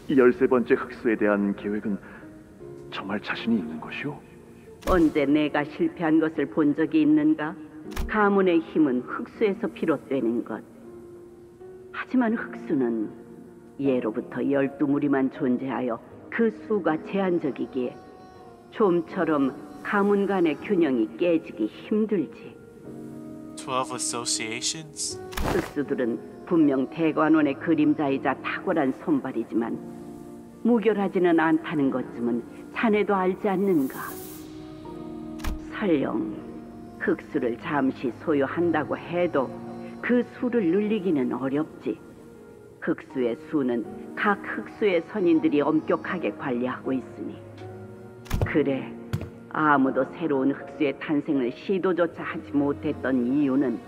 13번째 흑수에 대한 계획은 정말 자신이 있는 것이오? 언제 내가 실패한 것을 본 적이 있는가? 가문의 힘은 흑수에서 비롯되는 것. 하지만 흑수는 예로부터 12무리만 존재하여 그 수가 제한적이기에 좀처럼 가문 간의 균형이 깨지기 힘들지. 12 associations? 흑수들은 분명 대관원의 그림자이자 탁월한 손발이지만 무결하지는 않다는 것쯤은 자네도 알지 않는가? 설령 흑수를 잠시 소유한다고 해도 그 수를 늘리기는 어렵지. 흑수의 수는 각 흑수의 선인들이 엄격하게 관리하고 있으니. 그래, 아무도 새로운 흑수의 탄생을 시도조차 하지 못했던 이유는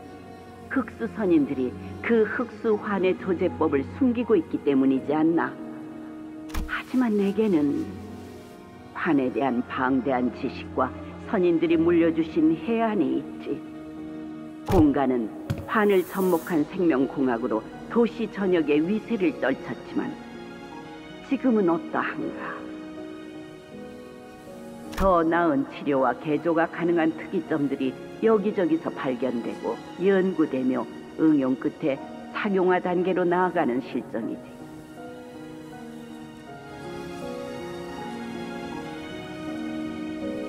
흑수 선인들이 그 흑수 환의 조제법을 숨기고 있기 때문이지 않나. 하지만 내게는 환에 대한 방대한 지식과 선인들이 물려주신 해안이 있지. 공간은 환을 접목한 생명공학으로 도시 전역에 위세를 떨쳤지만 지금은 어떠한가. 더 나은 치료와 개조가 가능한 특이점들이 여기저기서 발견되고 연구되며 응용 끝에 상용화 단계로 나아가는 실정이지.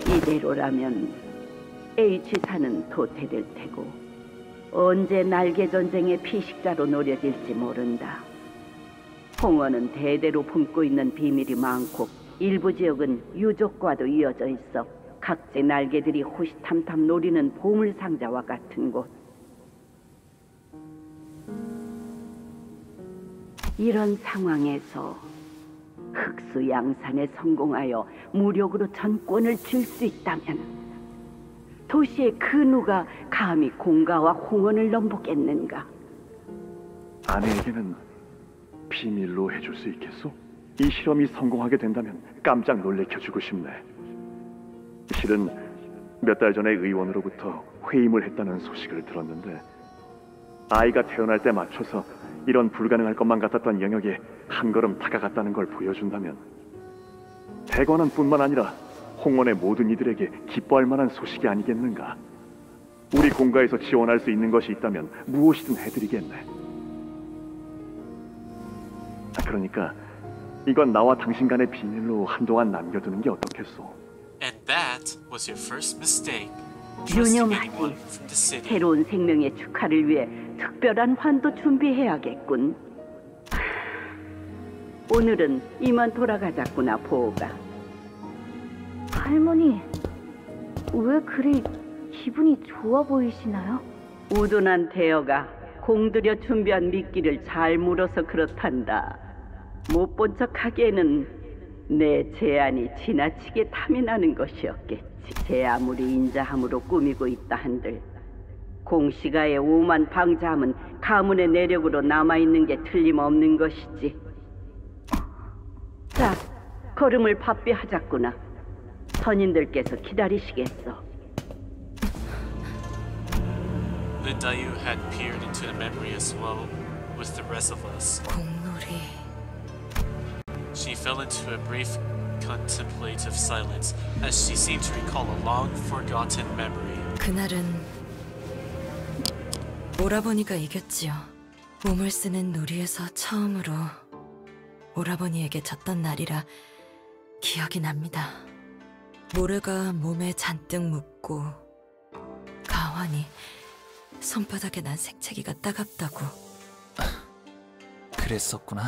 이대로라면 H사는 도태될 테고 언제 날개 전쟁의 피식자로 노려질지 모른다. 홍원은 대대로 품고 있는 비밀이 많고 일부 지역은 유족과도 이어져 있어 각지 날개들이 호시탐탐 노리는 보물상자와 같은 곳. 이런 상황에서 흑수 양산에 성공하여 무력으로 전권을 쥘 수 있다면 도시의 그 누가 감히 공가와 홍원을 넘보겠는가? 아내에게는 비밀로 해줄 수 있겠소? 이 실험이 성공하게 된다면 깜짝 놀래켜주고 싶네. 실은 몇 달 전에 의원으로부터 회임을 했다는 소식을 들었는데 아이가 태어날 때 맞춰서 이런 불가능할 것만 같았던 영역에 한 걸음 다가갔다는 걸 보여준다면 대관원뿐만 아니라 홍원의 모든 이들에게 기뻐할 만한 소식이 아니겠는가. 우리 공가에서 지원할 수 있는 것이 있다면 무엇이든 해드리겠네. 그러니까 이건 나와 당신 간의 비밀로 한동안 남겨두는 게 어떻겠소? And that was your first mistake. 유념하지. 새로운 생명의 축하를 위해 특별한 환도 준비해야겠군. 오늘은 이만 돌아가자꾸나, 보호가. 할머니, 왜 그리 기분이 좋아 보이시나요? 우둔한 대여가 공들여 준비한 미끼를 잘 물어서 그렇단다. 못 본 척하기에는 내 제안이 지나치게 탐이 나는 것이었겠지. 제 아무리 인자함으로 꾸미고 있다 한들 공시가의 오만 방자함은 가문의 내력으로 남아있는 게 틀림없는 것이지. 자, 걸음을 바삐하자꾸나. 선인들께서 기다리시겠어. The Dayu had peered into the memory as well with the rest of us. 공놀이. She fell into a brief contemplative silence as she seemed to recall a long forgotten memory. 그날은 오라버니가 이겼지요. 몸을 쓰는 놀이에서 처음으로 오라버니에게 졌던 날이라 기억이 납니다. 모래가 몸에 잔뜩 묻고 가환이 손바닥에 난 색채기가 따갑다고. 그랬었구나.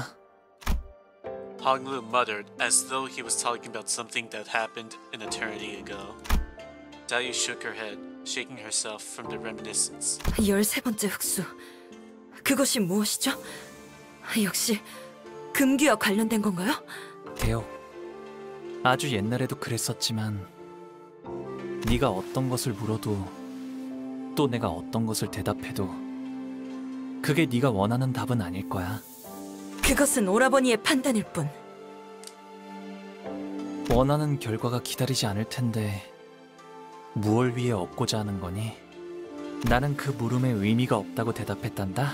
Honglu muttered as though he was talking about something that happened an eternity ago. Dayu shook her head, shaking herself from the reminiscence. 13번째 흑수. 그것이 무엇이죠? 역시 금귀와 관련된 건가요? 대옥, 아주 옛날에도 그랬었지만 네가 어떤 것을 물어도 또 내가 어떤 것을 대답해도 그게 네가 원하는 답은 아닐 거야. 그것은 오라버니의 판단일 뿐. 원하는 결과가 기다리지 않을 텐데 무얼 위해 얻고자 하는 거니? 나는 그 물음에 의미가 없다고 대답했단다.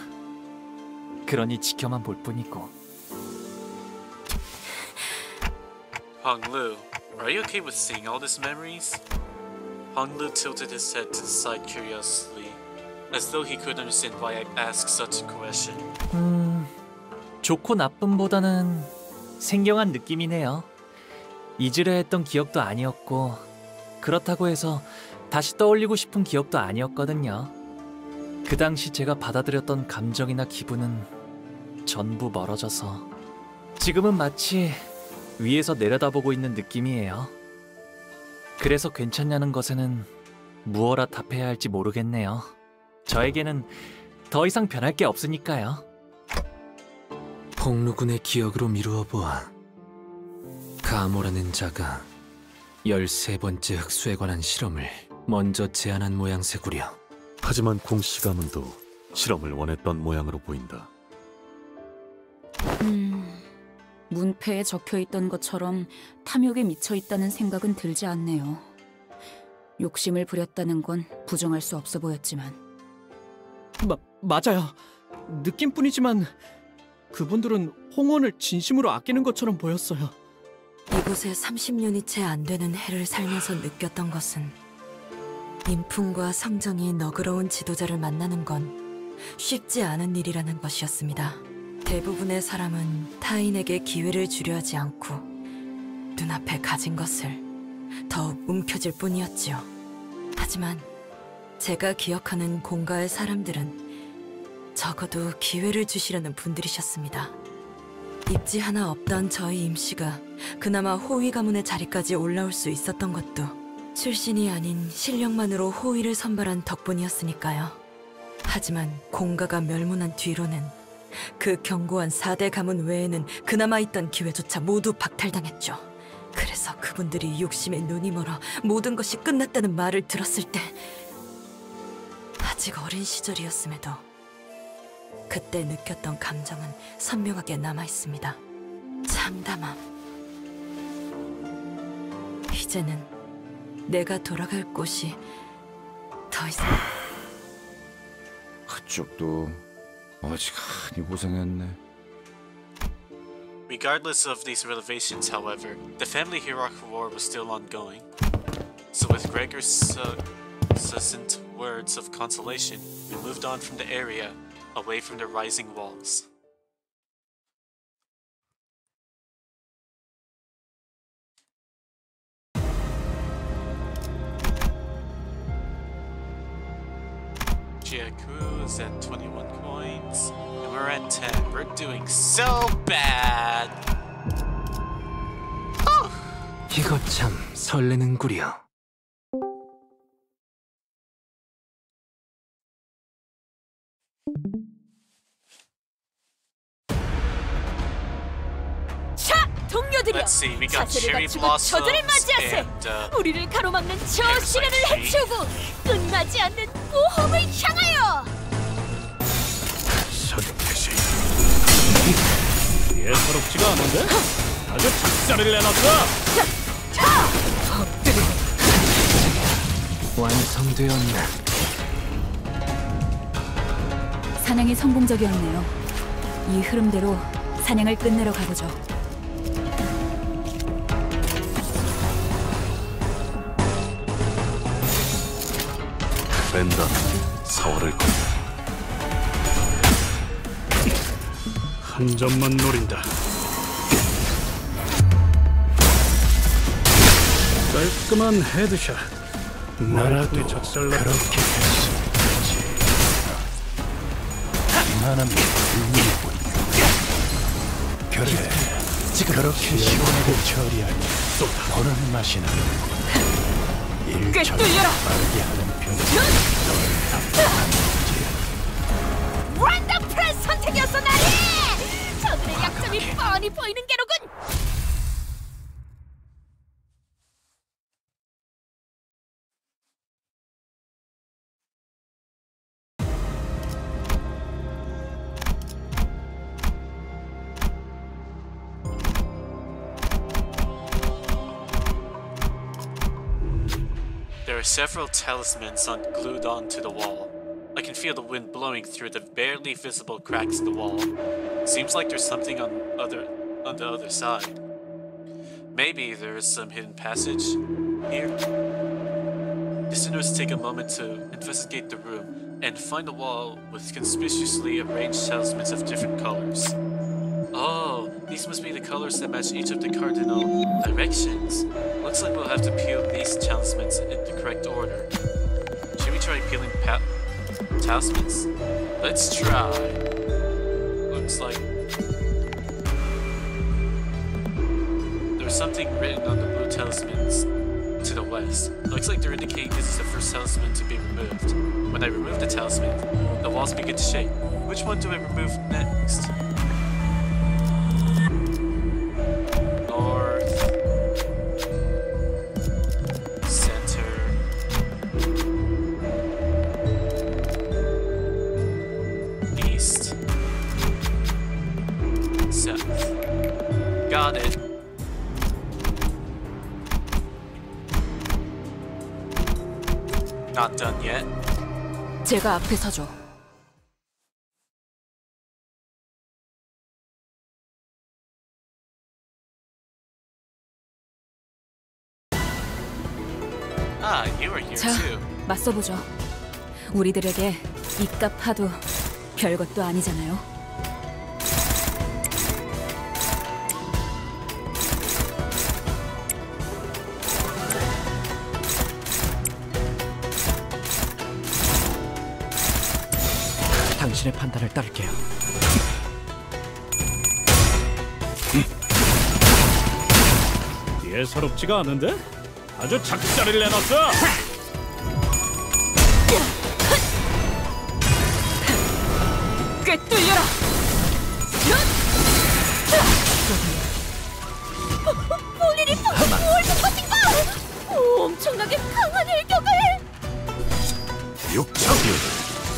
그러니 지켜만 볼 뿐이고. Honglu, are you okay with seeing all these memories? Honglu tilted his head to the side curiously, as though he couldn't understand why I asked such a question. 좋고 나쁨보다는 생경한 느낌이네요. 잊으려 했던 기억도 아니었고 그렇다고 해서 다시 떠올리고 싶은 기억도 아니었거든요. 그 당시 제가 받아들였던 감정이나 기분은 전부 멀어져서 지금은 마치 위에서 내려다보고 있는 느낌이에요. 그래서 괜찮냐는 것에는 무엇라 답해야 할지 모르겠네요. 저에게는 더 이상 변할 게 없으니까요. 홍루군의 기억으로 미루어 보아 가모라는 자가 13번째 흑수에 관한 실험을 먼저 제안한 모양새구려. 하지만 공씨 가문도 실험을 원했던 모양으로 보인다. 문패에 적혀있던 것처럼 탐욕에 미쳐있다는 생각은 들지 않네요. 욕심을 부렸다는 건 부정할 수 없어 보였지만. 맞아요. 느낌뿐이지만 그분들은 홍원을 진심으로 아끼는 것처럼 보였어요. 이곳에 30년이 채 안 되는 해를 살면서 느꼈던 것은 인품과 성정이 너그러운 지도자를 만나는 건 쉽지 않은 일이라는 것이었습니다. 대부분의 사람은 타인에게 기회를 주려 하지 않고 눈앞에 가진 것을 더욱 움켜쥘 뿐이었지요. 하지만 제가 기억하는 공가의 사람들은 적어도 기회를 주시려는 분들이셨습니다. 입지 하나 없던 저희 임씨가 그나마 호위 가문의 자리까지 올라올 수 있었던 것도 출신이 아닌 실력만으로 호위를 선발한 덕분이었으니까요. 하지만 공가가 멸문한 뒤로는 그 견고한 4대 가문 외에는 그나마 있던 기회조차 모두 박탈당했죠. 그래서 그분들이 욕심에 눈이 멀어 모든 것이 끝났다는 말을 들었을 때 아직 어린 시절이었음에도 그때 느꼈던 감정은 선명하게 남아있습니다. 참담함. 이제는 내가 돌아갈 곳이 더 이상... 그쪽도 어지간히 고생했네. Regardless of these revelations, however, the family hierarchy war was still ongoing. So with Gregor's succinct words of consolation, we moved on from the area, away from the rising walls. Jiaku is at 21 coins, and we're at 10. We're doing so bad! 이거 참 설레는구려. 자, 동료들이여! Let's see, we got 자세를 cherry 갖추고 blossoms 저들을 맞이하세! and 우리를 가로막는 저 시련을 해치우고 끝나지 않는 모험을 향하여! 서득해시 예사롭지가 않은데? 아주 작살을 내놨어! 완성되었나? 사냥이 성공적이었네요. 이 흐름대로 사냥을 끝내러 가보죠. 벤다, 사활을 건다. 한 점만 노린다. 깔끔한 헤드샷. 나라도 작살났다. 그렇게 했었지. 이만하면 불문이군. 그래, 그렇게 시원하게 처리하니 보는 맛이 나는군. 일처럼 빠르게 하는 편이 널 답답한지. 원더풀한 선택이었어, 나리! 저들의 약점이 뻔히 보이는 게로군! there are several talismans glued onto the wall. I can feel the wind blowing through the barely visible cracks in the wall. Seems like there's something on the other side. Maybe there is some hidden passage here. Listeners take a moment to investigate the room and find a wall with conspicuously arranged talismans of different colors. Oh, these must be the colors that match each of the cardinal directions. Looks like we'll have to peel these talismans in the correct order. Should we try peeling talismans? Let's try. Looks like there's something written on the blue talismans to the west. Looks like they're indicating this is the first talisman to be removed. When I remove the talisman, the walls begin to shake. Which one do I remove next? North, center, east, south. Got it. Not done yet. 제가 앞에 서죠. Ah, you are here 자, too. 맞서보죠. 우리들에게 입값 하도 별것도 아니잖아요. 당신의 판단을 따를게요. 예사롭지가 않은데? 아주 작살을 내놨어! 꿰뚫려라! 볼일이 엄청나게 강한 일격을! 육척이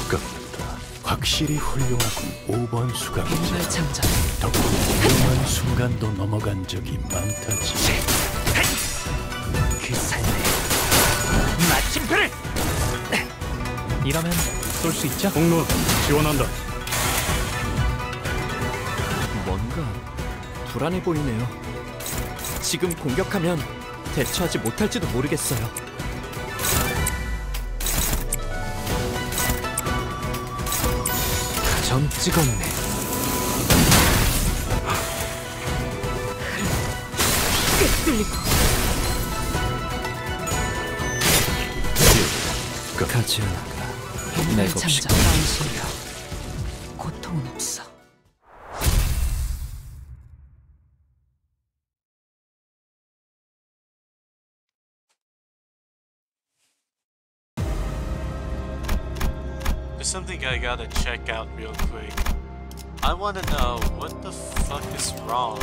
끝났다. 확실히 훌륭하군. 5번 수강자. 참자. 덕분에 위험한 순간도 넘어간 적이 많다지. 그 삶에 마침표를! 이러면 쏠 수 있죠? 공로 지원한다. 뭔가 불안해 보이네요. 지금 공격하면 대처하지 못할지도 모르겠어요. 점 찍었네. 뚫리고. 가지 않아가 내 곱식 당신이여. 고통은 없어. There's something I gotta check out real quick. I wanna know what the fuck is wrong.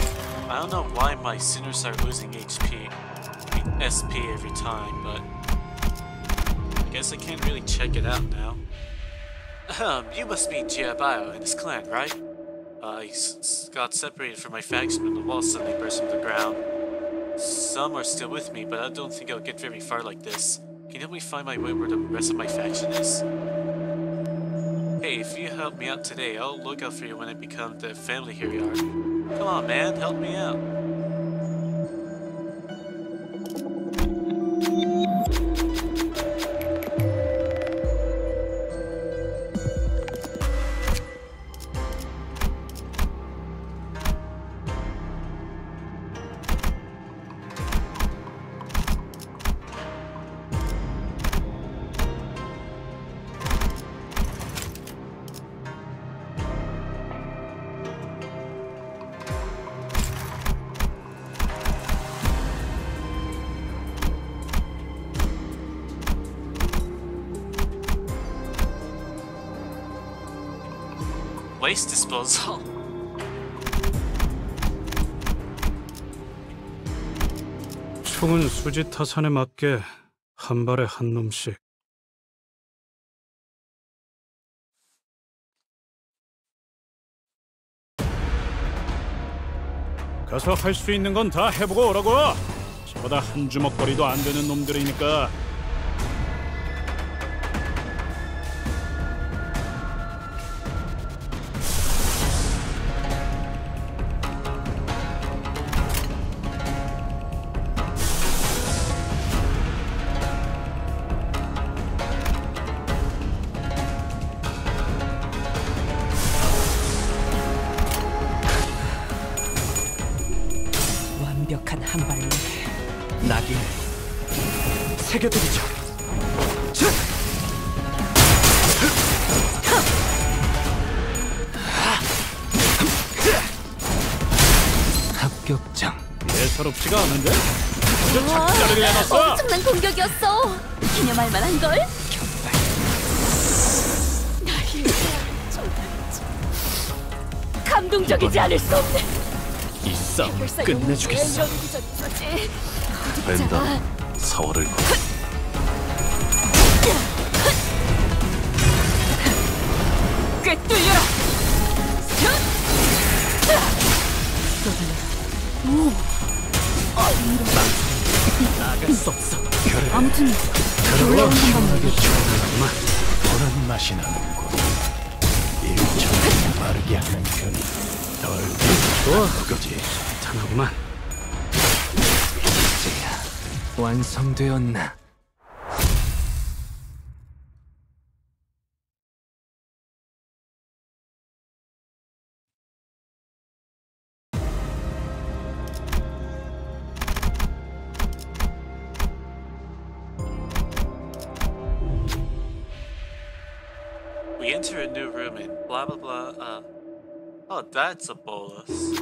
I don't know why my sinners are losing HP, I mean SP every time, but I guess I can't really check it out now. You must be Jiabao and his clan, right? I got separated from my faction when the wall suddenly burst from the ground. Some are still with me, but I don't think I'll get very far like this. Can you help me find my way where the rest of my faction is? Hey, if you help me out today, I'll look out for you when I become the family here you are. Come on, man, help me out. Waste disposal. 총은 수지 타산에 맞게 한 발에 한 놈씩. 가서 할 수 있는 건 다 해보고 오라고. 저보다 한 주먹거리도 안 되는 놈들이니까. 완벽한 한 발로 낙인 새겨드리죠. 합격장. 예사롭지가 않은데? 우와, 작자를 내놨어. 엄청난 공격이었어. 기념할 만한 걸. 감동적이지 않을 수 없네. 이 싸움 끝내주겠어. 벤다 사월을 걸. 꿰뚫려라. 나갈 수 없어. 아무튼 놀라운 상황을 보는 맛이 나는군. 일처럼 빠르게 하는 편이 덜 좋아. 그거지. 탄하구만. 이제야 완성되었나? We enter a new room and blah blah blah, oh, that's a bolus.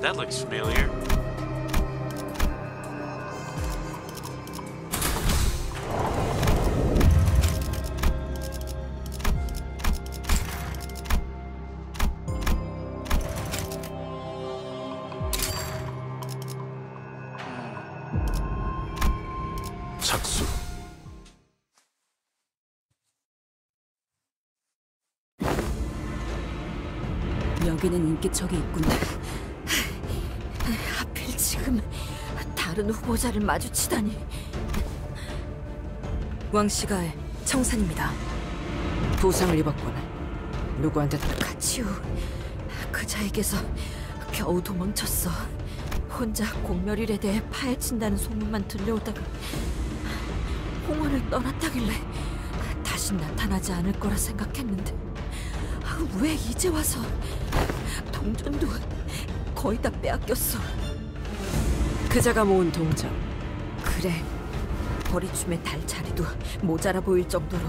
That looks familiar. 작수. 여기는 인기척이 있군요. 하필 지금 다른 후보자를 마주치다니. 왕씨가 청산입니다. 부상을 입었군. 누구한테 가치우 그자에게서 겨우 도망쳤어. 혼자 공멸일에 대해 파헤친다는 소문만 들려오다가 홍원을 떠났다길래 다시 나타나지 않을 거라 생각했는데 왜 이제 와서. 동전도 거의 다 빼앗겼어. 그자가 모은 동전. 그래, 버리춤에 달 자리도 모자라 보일 정도로.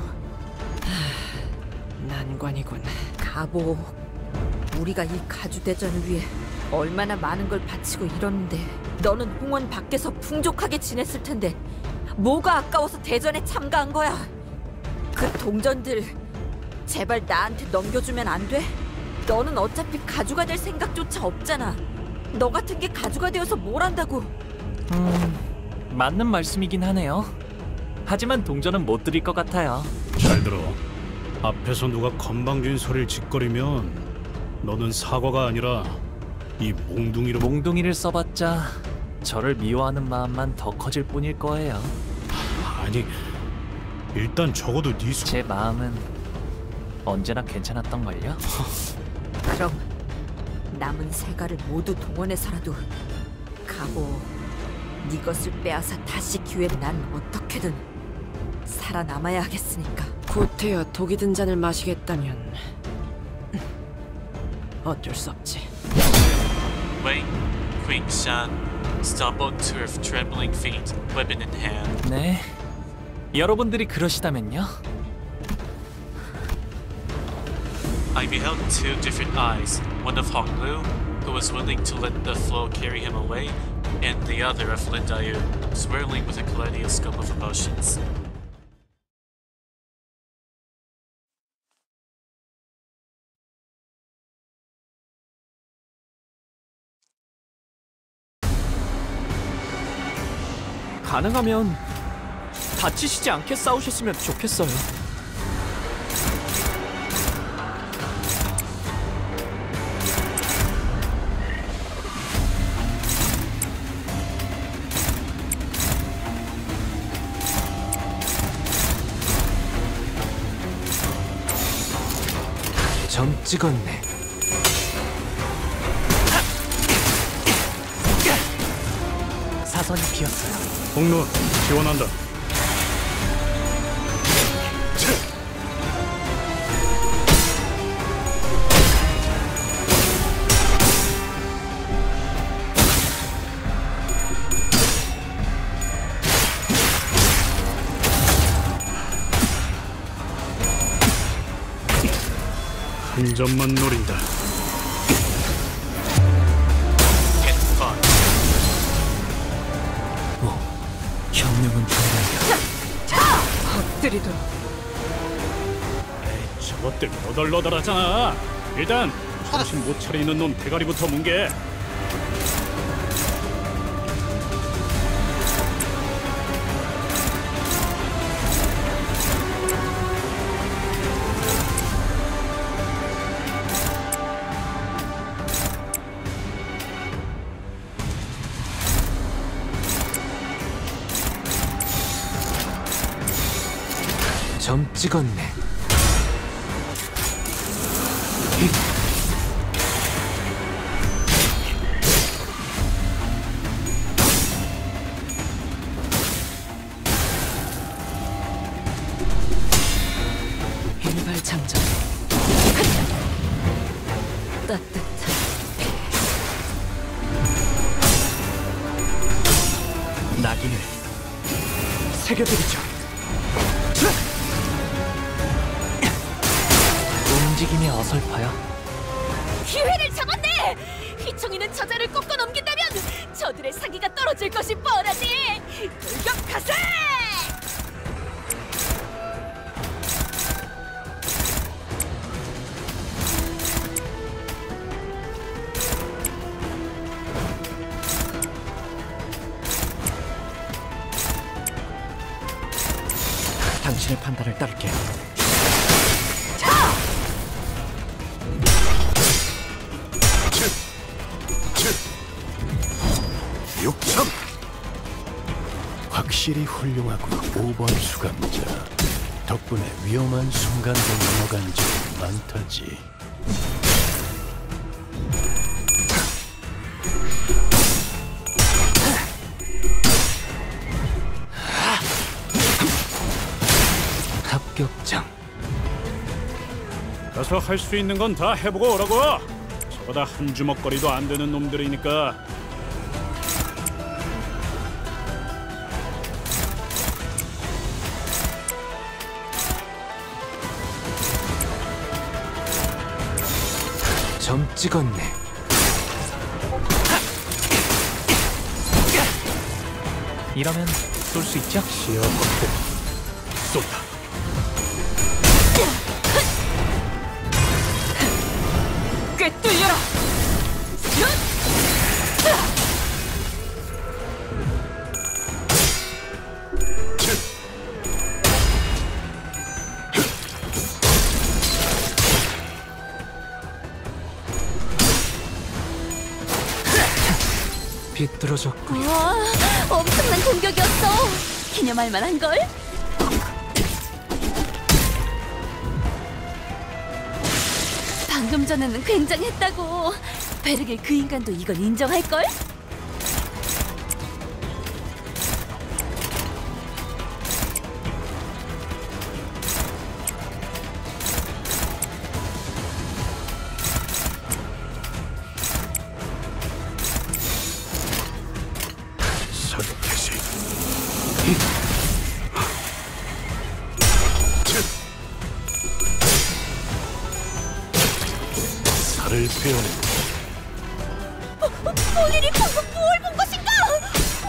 난관이군. 가보, 우리가 이 가주대전을 위해 얼마나 많은 걸 바치고 이러는데 너는 홍원 밖에서 풍족하게 지냈을 텐데 뭐가 아까워서 대전에 참가한 거야? 그 동전들 제발 나한테 넘겨주면 안 돼? 너는 어차피 가주가 될 생각조차 없잖아. 너 같은 게 가주가 되어서 뭘 한다고. 맞는 말씀이긴 하네요. 하지만 동전은 못 드릴 것 같아요. 잘 들어. 앞에서 누가 건방진 소리를 짓거리면 너는 사과가 아니라 이 몽둥이를 써봤자 저를 미워하는 마음만 더 커질 뿐일 거예요. 아니, 일단 적어도 제 마음은 언제나 괜찮았던걸요? 그럼 남은 세가를 모두 동원해서라도 가보, 네 것을 빼앗아 다시 기회를 난 어떻게든 살아남아야 하겠으니까. 고태여 독이 든 잔을 마시겠다면 어쩔 수 없지. Wei Qingshan stumbled to her trembling feet, weapon in hand. 네, 여러분들이 그러시다면요. I beheld two different eyes, one of Hong Lu, who was willing to let the flow carry him away, and the other of Lin Daiyu, swirling with a kaleidoscope of emotions. 가능하면 다치시지 않게 싸우셨으면 좋겠어요. 점 찍었네. 사선이 비었어요. 홍루, 지원한다. 한 점만 노린다. 형님은 정말이야. 엎드리도록. 저것들 너덜너덜하잖아. 일단 정신 못 차리는 놈 대가리부터 뭉개. 점 찍었네. 일발장전. 따뜻한 낙인을 새겨드리죠. 움직임이 어설퍼요. 기회를 잡았네! 휘청이는 저자를 꺾어 넘긴다면 저들의 사기가 떨어질 것이 뻔하지. 돌격하세! 당신의 판단을 따를게. 육성! 확실히 훌륭하군. 5번 수감자. 덕분에 위험한 순간도 넘어간 적이 많다지. 합격장. 가서 할 수 있는 건 다 해보고 오라고. 저보다 한 주먹거리도 안 되는 놈들이니까. 점 찍었네. 이러면 쏠 수 있죠? 시야 확보. 쏜다. 꿰뚫려라! 비뚤어졌고. 우와, 엄청난 공격이었어. 기념할 만한걸? 방금 전에는 굉장했다고. 베르길 그 인간도 이건 인정할걸? 서격해시. 살을 베어내고. 본인이 방금 뭘 본 것인가?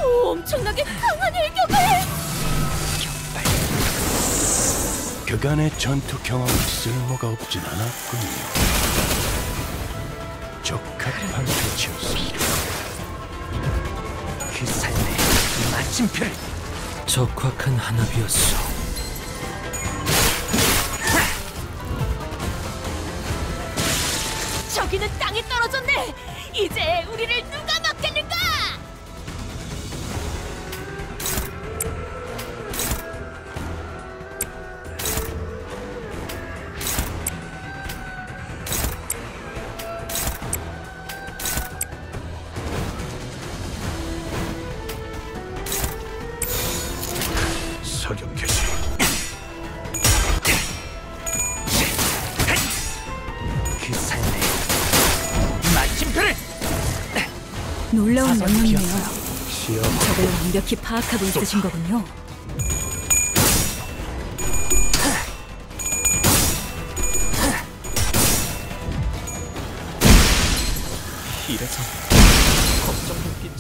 엄청나게 강한 일격을! 그간의 전투 경험이 쓸모가 없진 않았군요. 적합한 조치였습니다. 그 삶의 마침표를. 적확한 한압이었어. 저기는 땅에 떨어졌네! 이제 우리를 누가 막겠는가! 서격 개시. 그 삶의 마침표를. 놀라운 명령이네요. 시야 적을 완벽히 파악하고 있으신 거군요. 이래서 걱정 눈빛.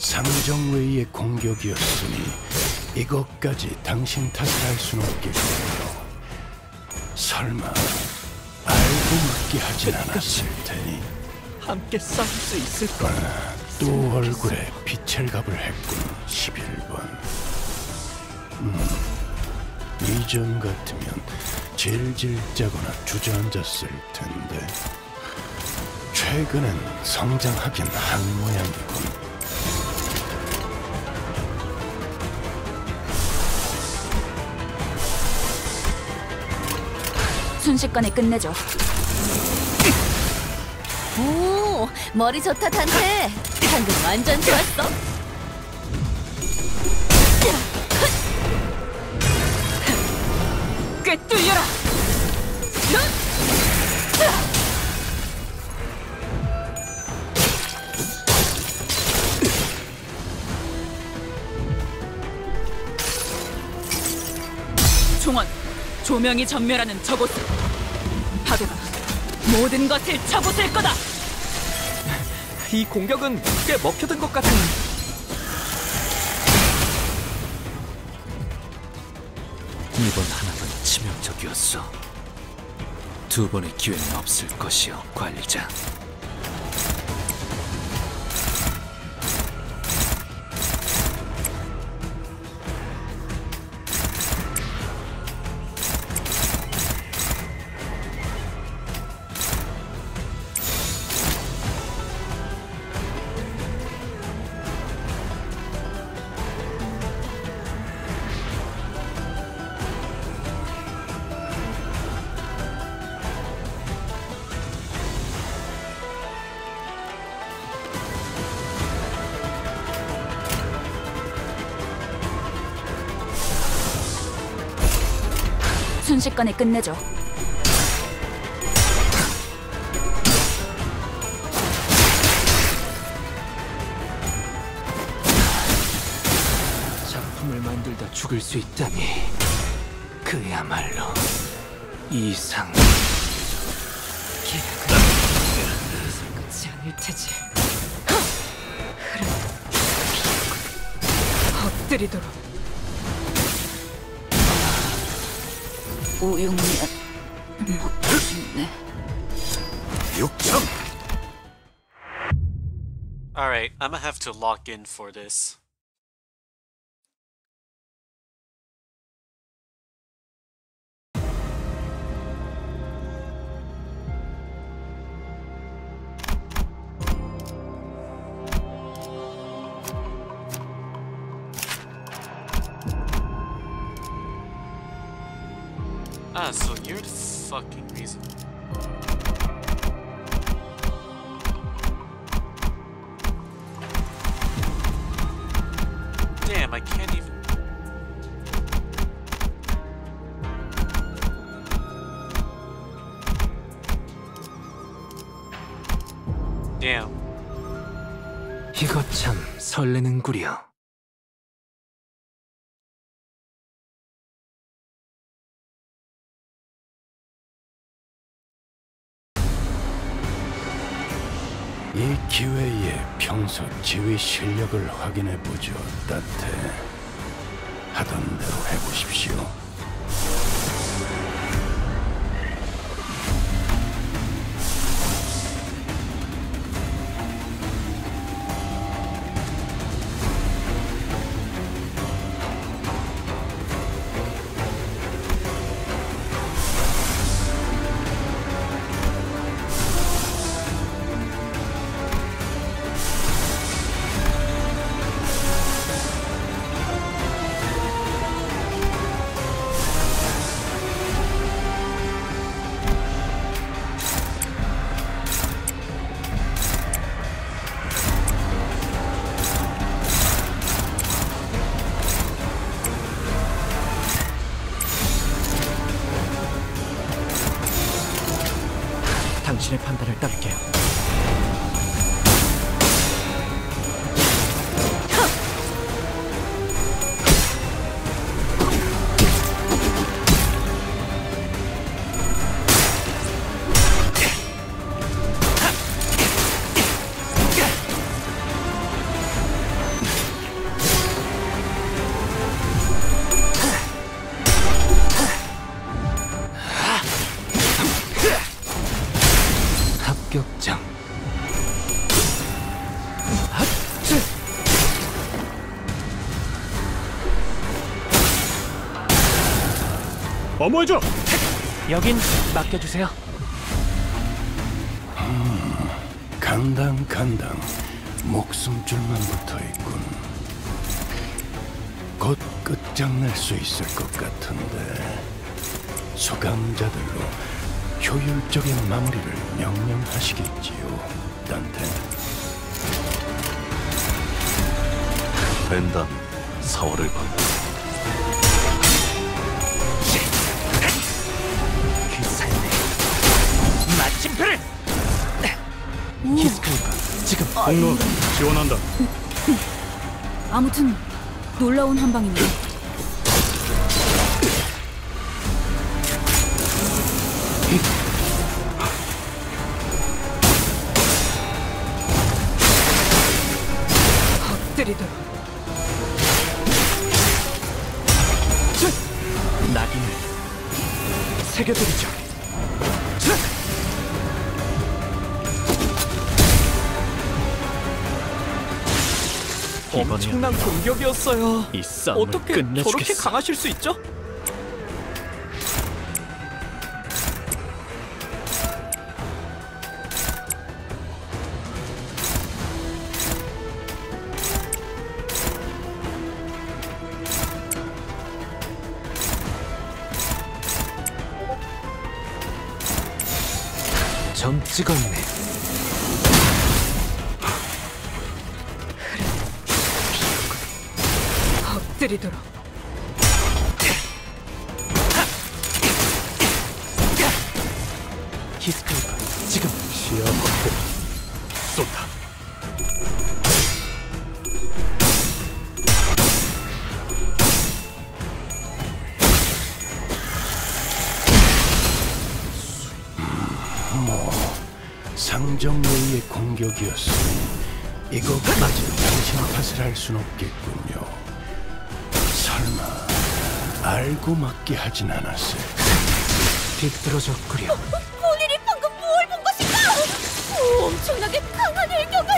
상정웨이의 공격이었으니 이것까지 당신 탓을 할 수는 없겠군요. 설마 알고 묻게 하진 않았을 테니. 함께 싸울 수 있을 거야. 또 얼굴에 빛을갑을 했군. 11번. 이전 같으면 질질 짜거나 주저앉았을 텐데 최근엔 성장하긴 한 모양이군. 순식간에 끝내죠. 오, 머리 좋다 단테. 방금 완전 좋았어. 꿰뚫려라. 총원, 조명이 전멸하는 저곳으로. 파도가 모든 것을 쳐부술 거다. 이 공격은 꽤 먹혀든 것 같은. 이번 하나는 치명적이었어. 두 번의 기회는 없을 것이오, 관리자. 순식간에 끝내죠. 작품을 만들다 죽을 수 있다니, 그야말로 이상. 계략은 여기서 끝이 아닐 테지. 흐름 피하고 엎드리도록. 우육면 먹고 싶네. 육점. Alright, I'm gonna have to lock in for this. Ah, so you're the fucking reason. Damn, I can't even... Damn. 이거 참 설레는구려. 이 기회에 평소 지휘 실력을 확인해보죠, 따테. 하던 대로 해보십시오. 당신의 판단을 따를게요. 합격장. 어머해줘. 여긴 맡겨주세요. 간당 목숨줄만 붙어있군. 곧 끝장날 수 있을 것 같은데 수감자들로 효율적인 마무리를 명령하시겠지요, 단테. 벤담 4월을 봐. 그 삶의 마침표를! 히스클리프, 지금 공로 지원한다. 아무튼 놀라운 한방이네. 낙인을 새겨드리죠. 엄청난 공격이었어요. 이 싸움을 어떻게 끝내주겠어. 저렇게 강하실 수 있죠? 점 찍었네. 엎드리도록. 히스테리가 지금 시야 확보. 쏜다. 상정외의 공격이었으니 이거까지 당신 탓을 할 순 없겠군요. 설마 알고 맞게 하진 않았을까? 비뚤어졌구려. 본인이 방금 뭘 본 것인가? 엄청나게 강한 일격을!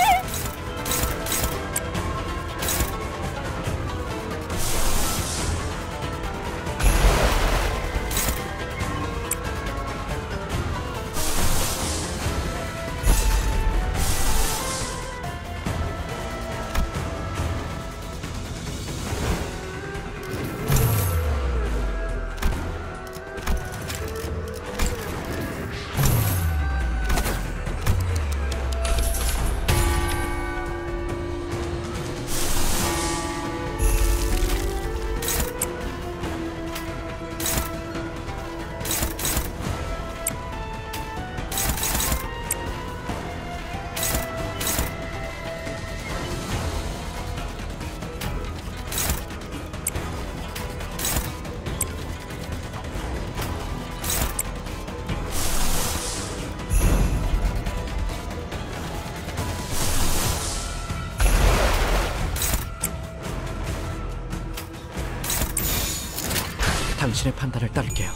당신의 판단을 따를게요.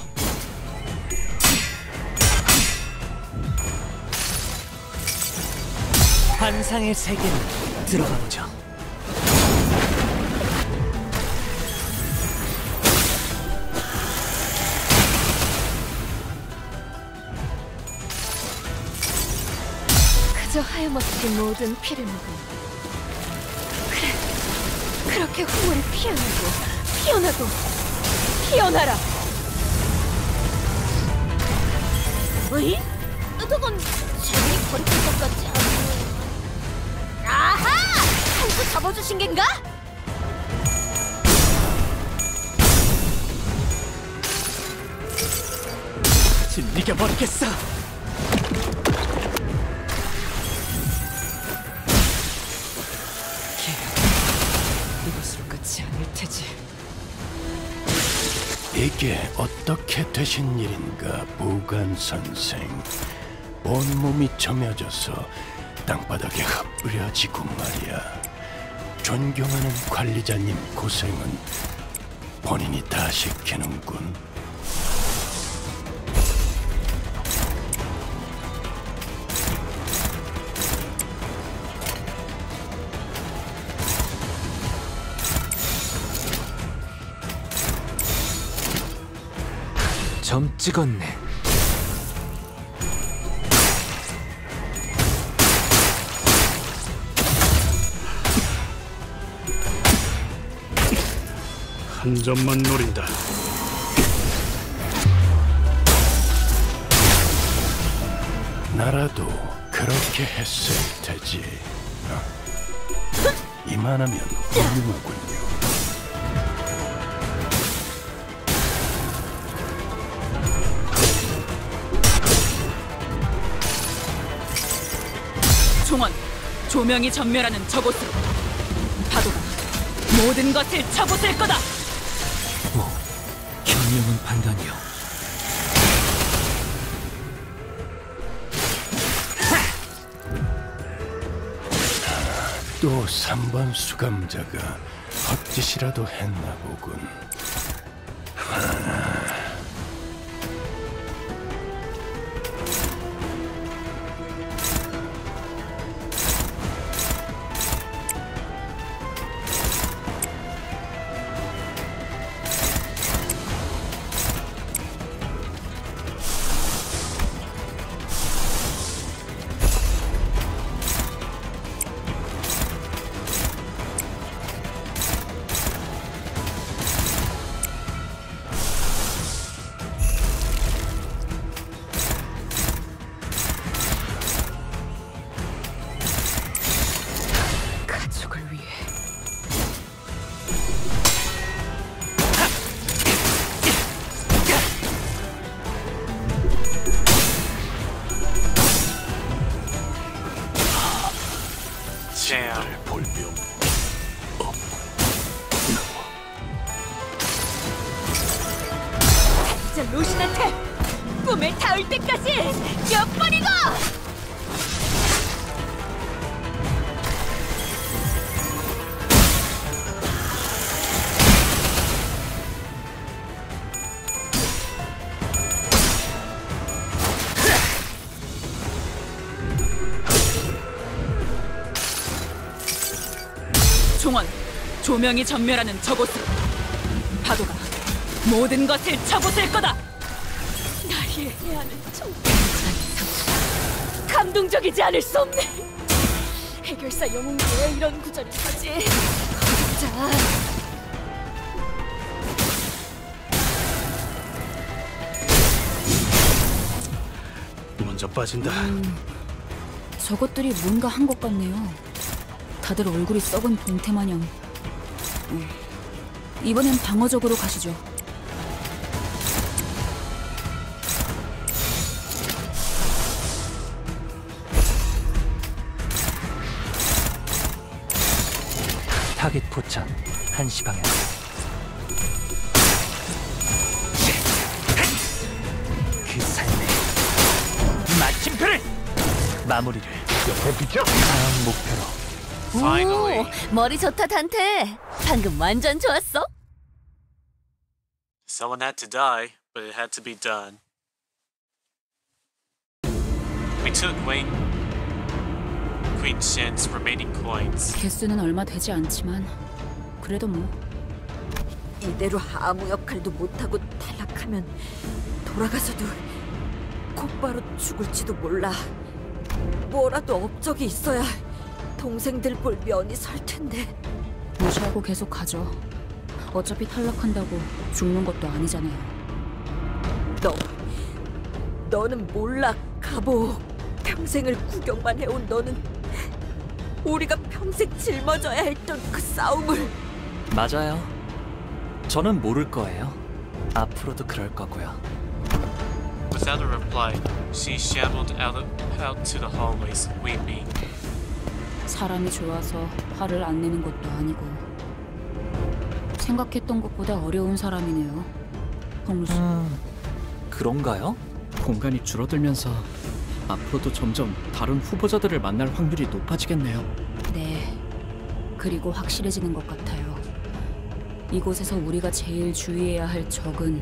환상의 세계로 들어가 보죠. 그저 하염없이 모든 피를 먹은. 그래, 그렇게 후회를 피어나고 피어나고 피어나라. 으이? 그건 재물이 버리는 것 같지 않아. 아하! 한수 잡아주신 겐가? 이겨버리겠어. 이것으로 끝이 아닐 테지. 이게 어떻게 되신 일인가, 보관 선생. 온몸이 점여져서 땅바닥에 흩뿌려지고 말이야. 존경하는 관리자님 고생은 본인이 다 시키는군. 점 찍었네. 한 점만 노린다. 나라도 그렇게 했을 테지. 이만하면 훌륭하군요. 종원, 조명이 전멸하는 저곳으로. 파도가 모든 것을 쳐부술 거다. 현명한 판단이요. 또 3번 수감자가 헛짓이라도 했나 보군. 저 로신한테 꿈에 닿을 때까지 몇 번이고! 종원, 조명이 전멸하는 저곳으로. 파도가 모든 것을 쳐부술 거다. 날 이해하는 감동적이지 않을 수 없네. 해결사 영웅기에 이런 구절이 하지. 자, 먼저 빠진다. 저것들이 뭔가 한 것 같네요. 다들 얼굴이 썩은 동태 마냥. 이번엔 방어적으로 가시죠. 타깃 포착 1시 방향. 그 삶의 마침표를 마무리를 다음 목표로. 오, 머리 좋다 단테. 방금 완전 좋았어. Someone had to die, but it had to be done. We took Queen Shen's remaining coins. 개수는 얼마 되지 않지만 그래도 뭐. 이대로 아무 역할도 못하고 탈락하면 돌아가서도 곧바로 죽을지도 몰라. 뭐라도 업적이 있어야 동생들 볼 면이 설 텐데. 무시하고 계속 가죠. 어차피 탈락한다고 죽는 것도 아니잖아요. 너는 몰라, 가보. 평생을 구경만 해온 너는 우리가 평생 짊어져야 했던 그 싸움을. 맞아요. 저는 모를 거예요. 앞으로도 그럴 거고요. Without a reply, she shambled out to the hallways, weeping. 사람이 좋아서 화를 안 내는 것도 아니고 생각했던 것보다 어려운 사람이네요. 홍수. 그런가요? 공간이 줄어들면서 앞으로도 점점 다른 후보자들을 만날 확률이 높아지겠네요. 네. 그리고 확실해지는 것 같아요. 이곳에서 우리가 제일 주의해야 할 적은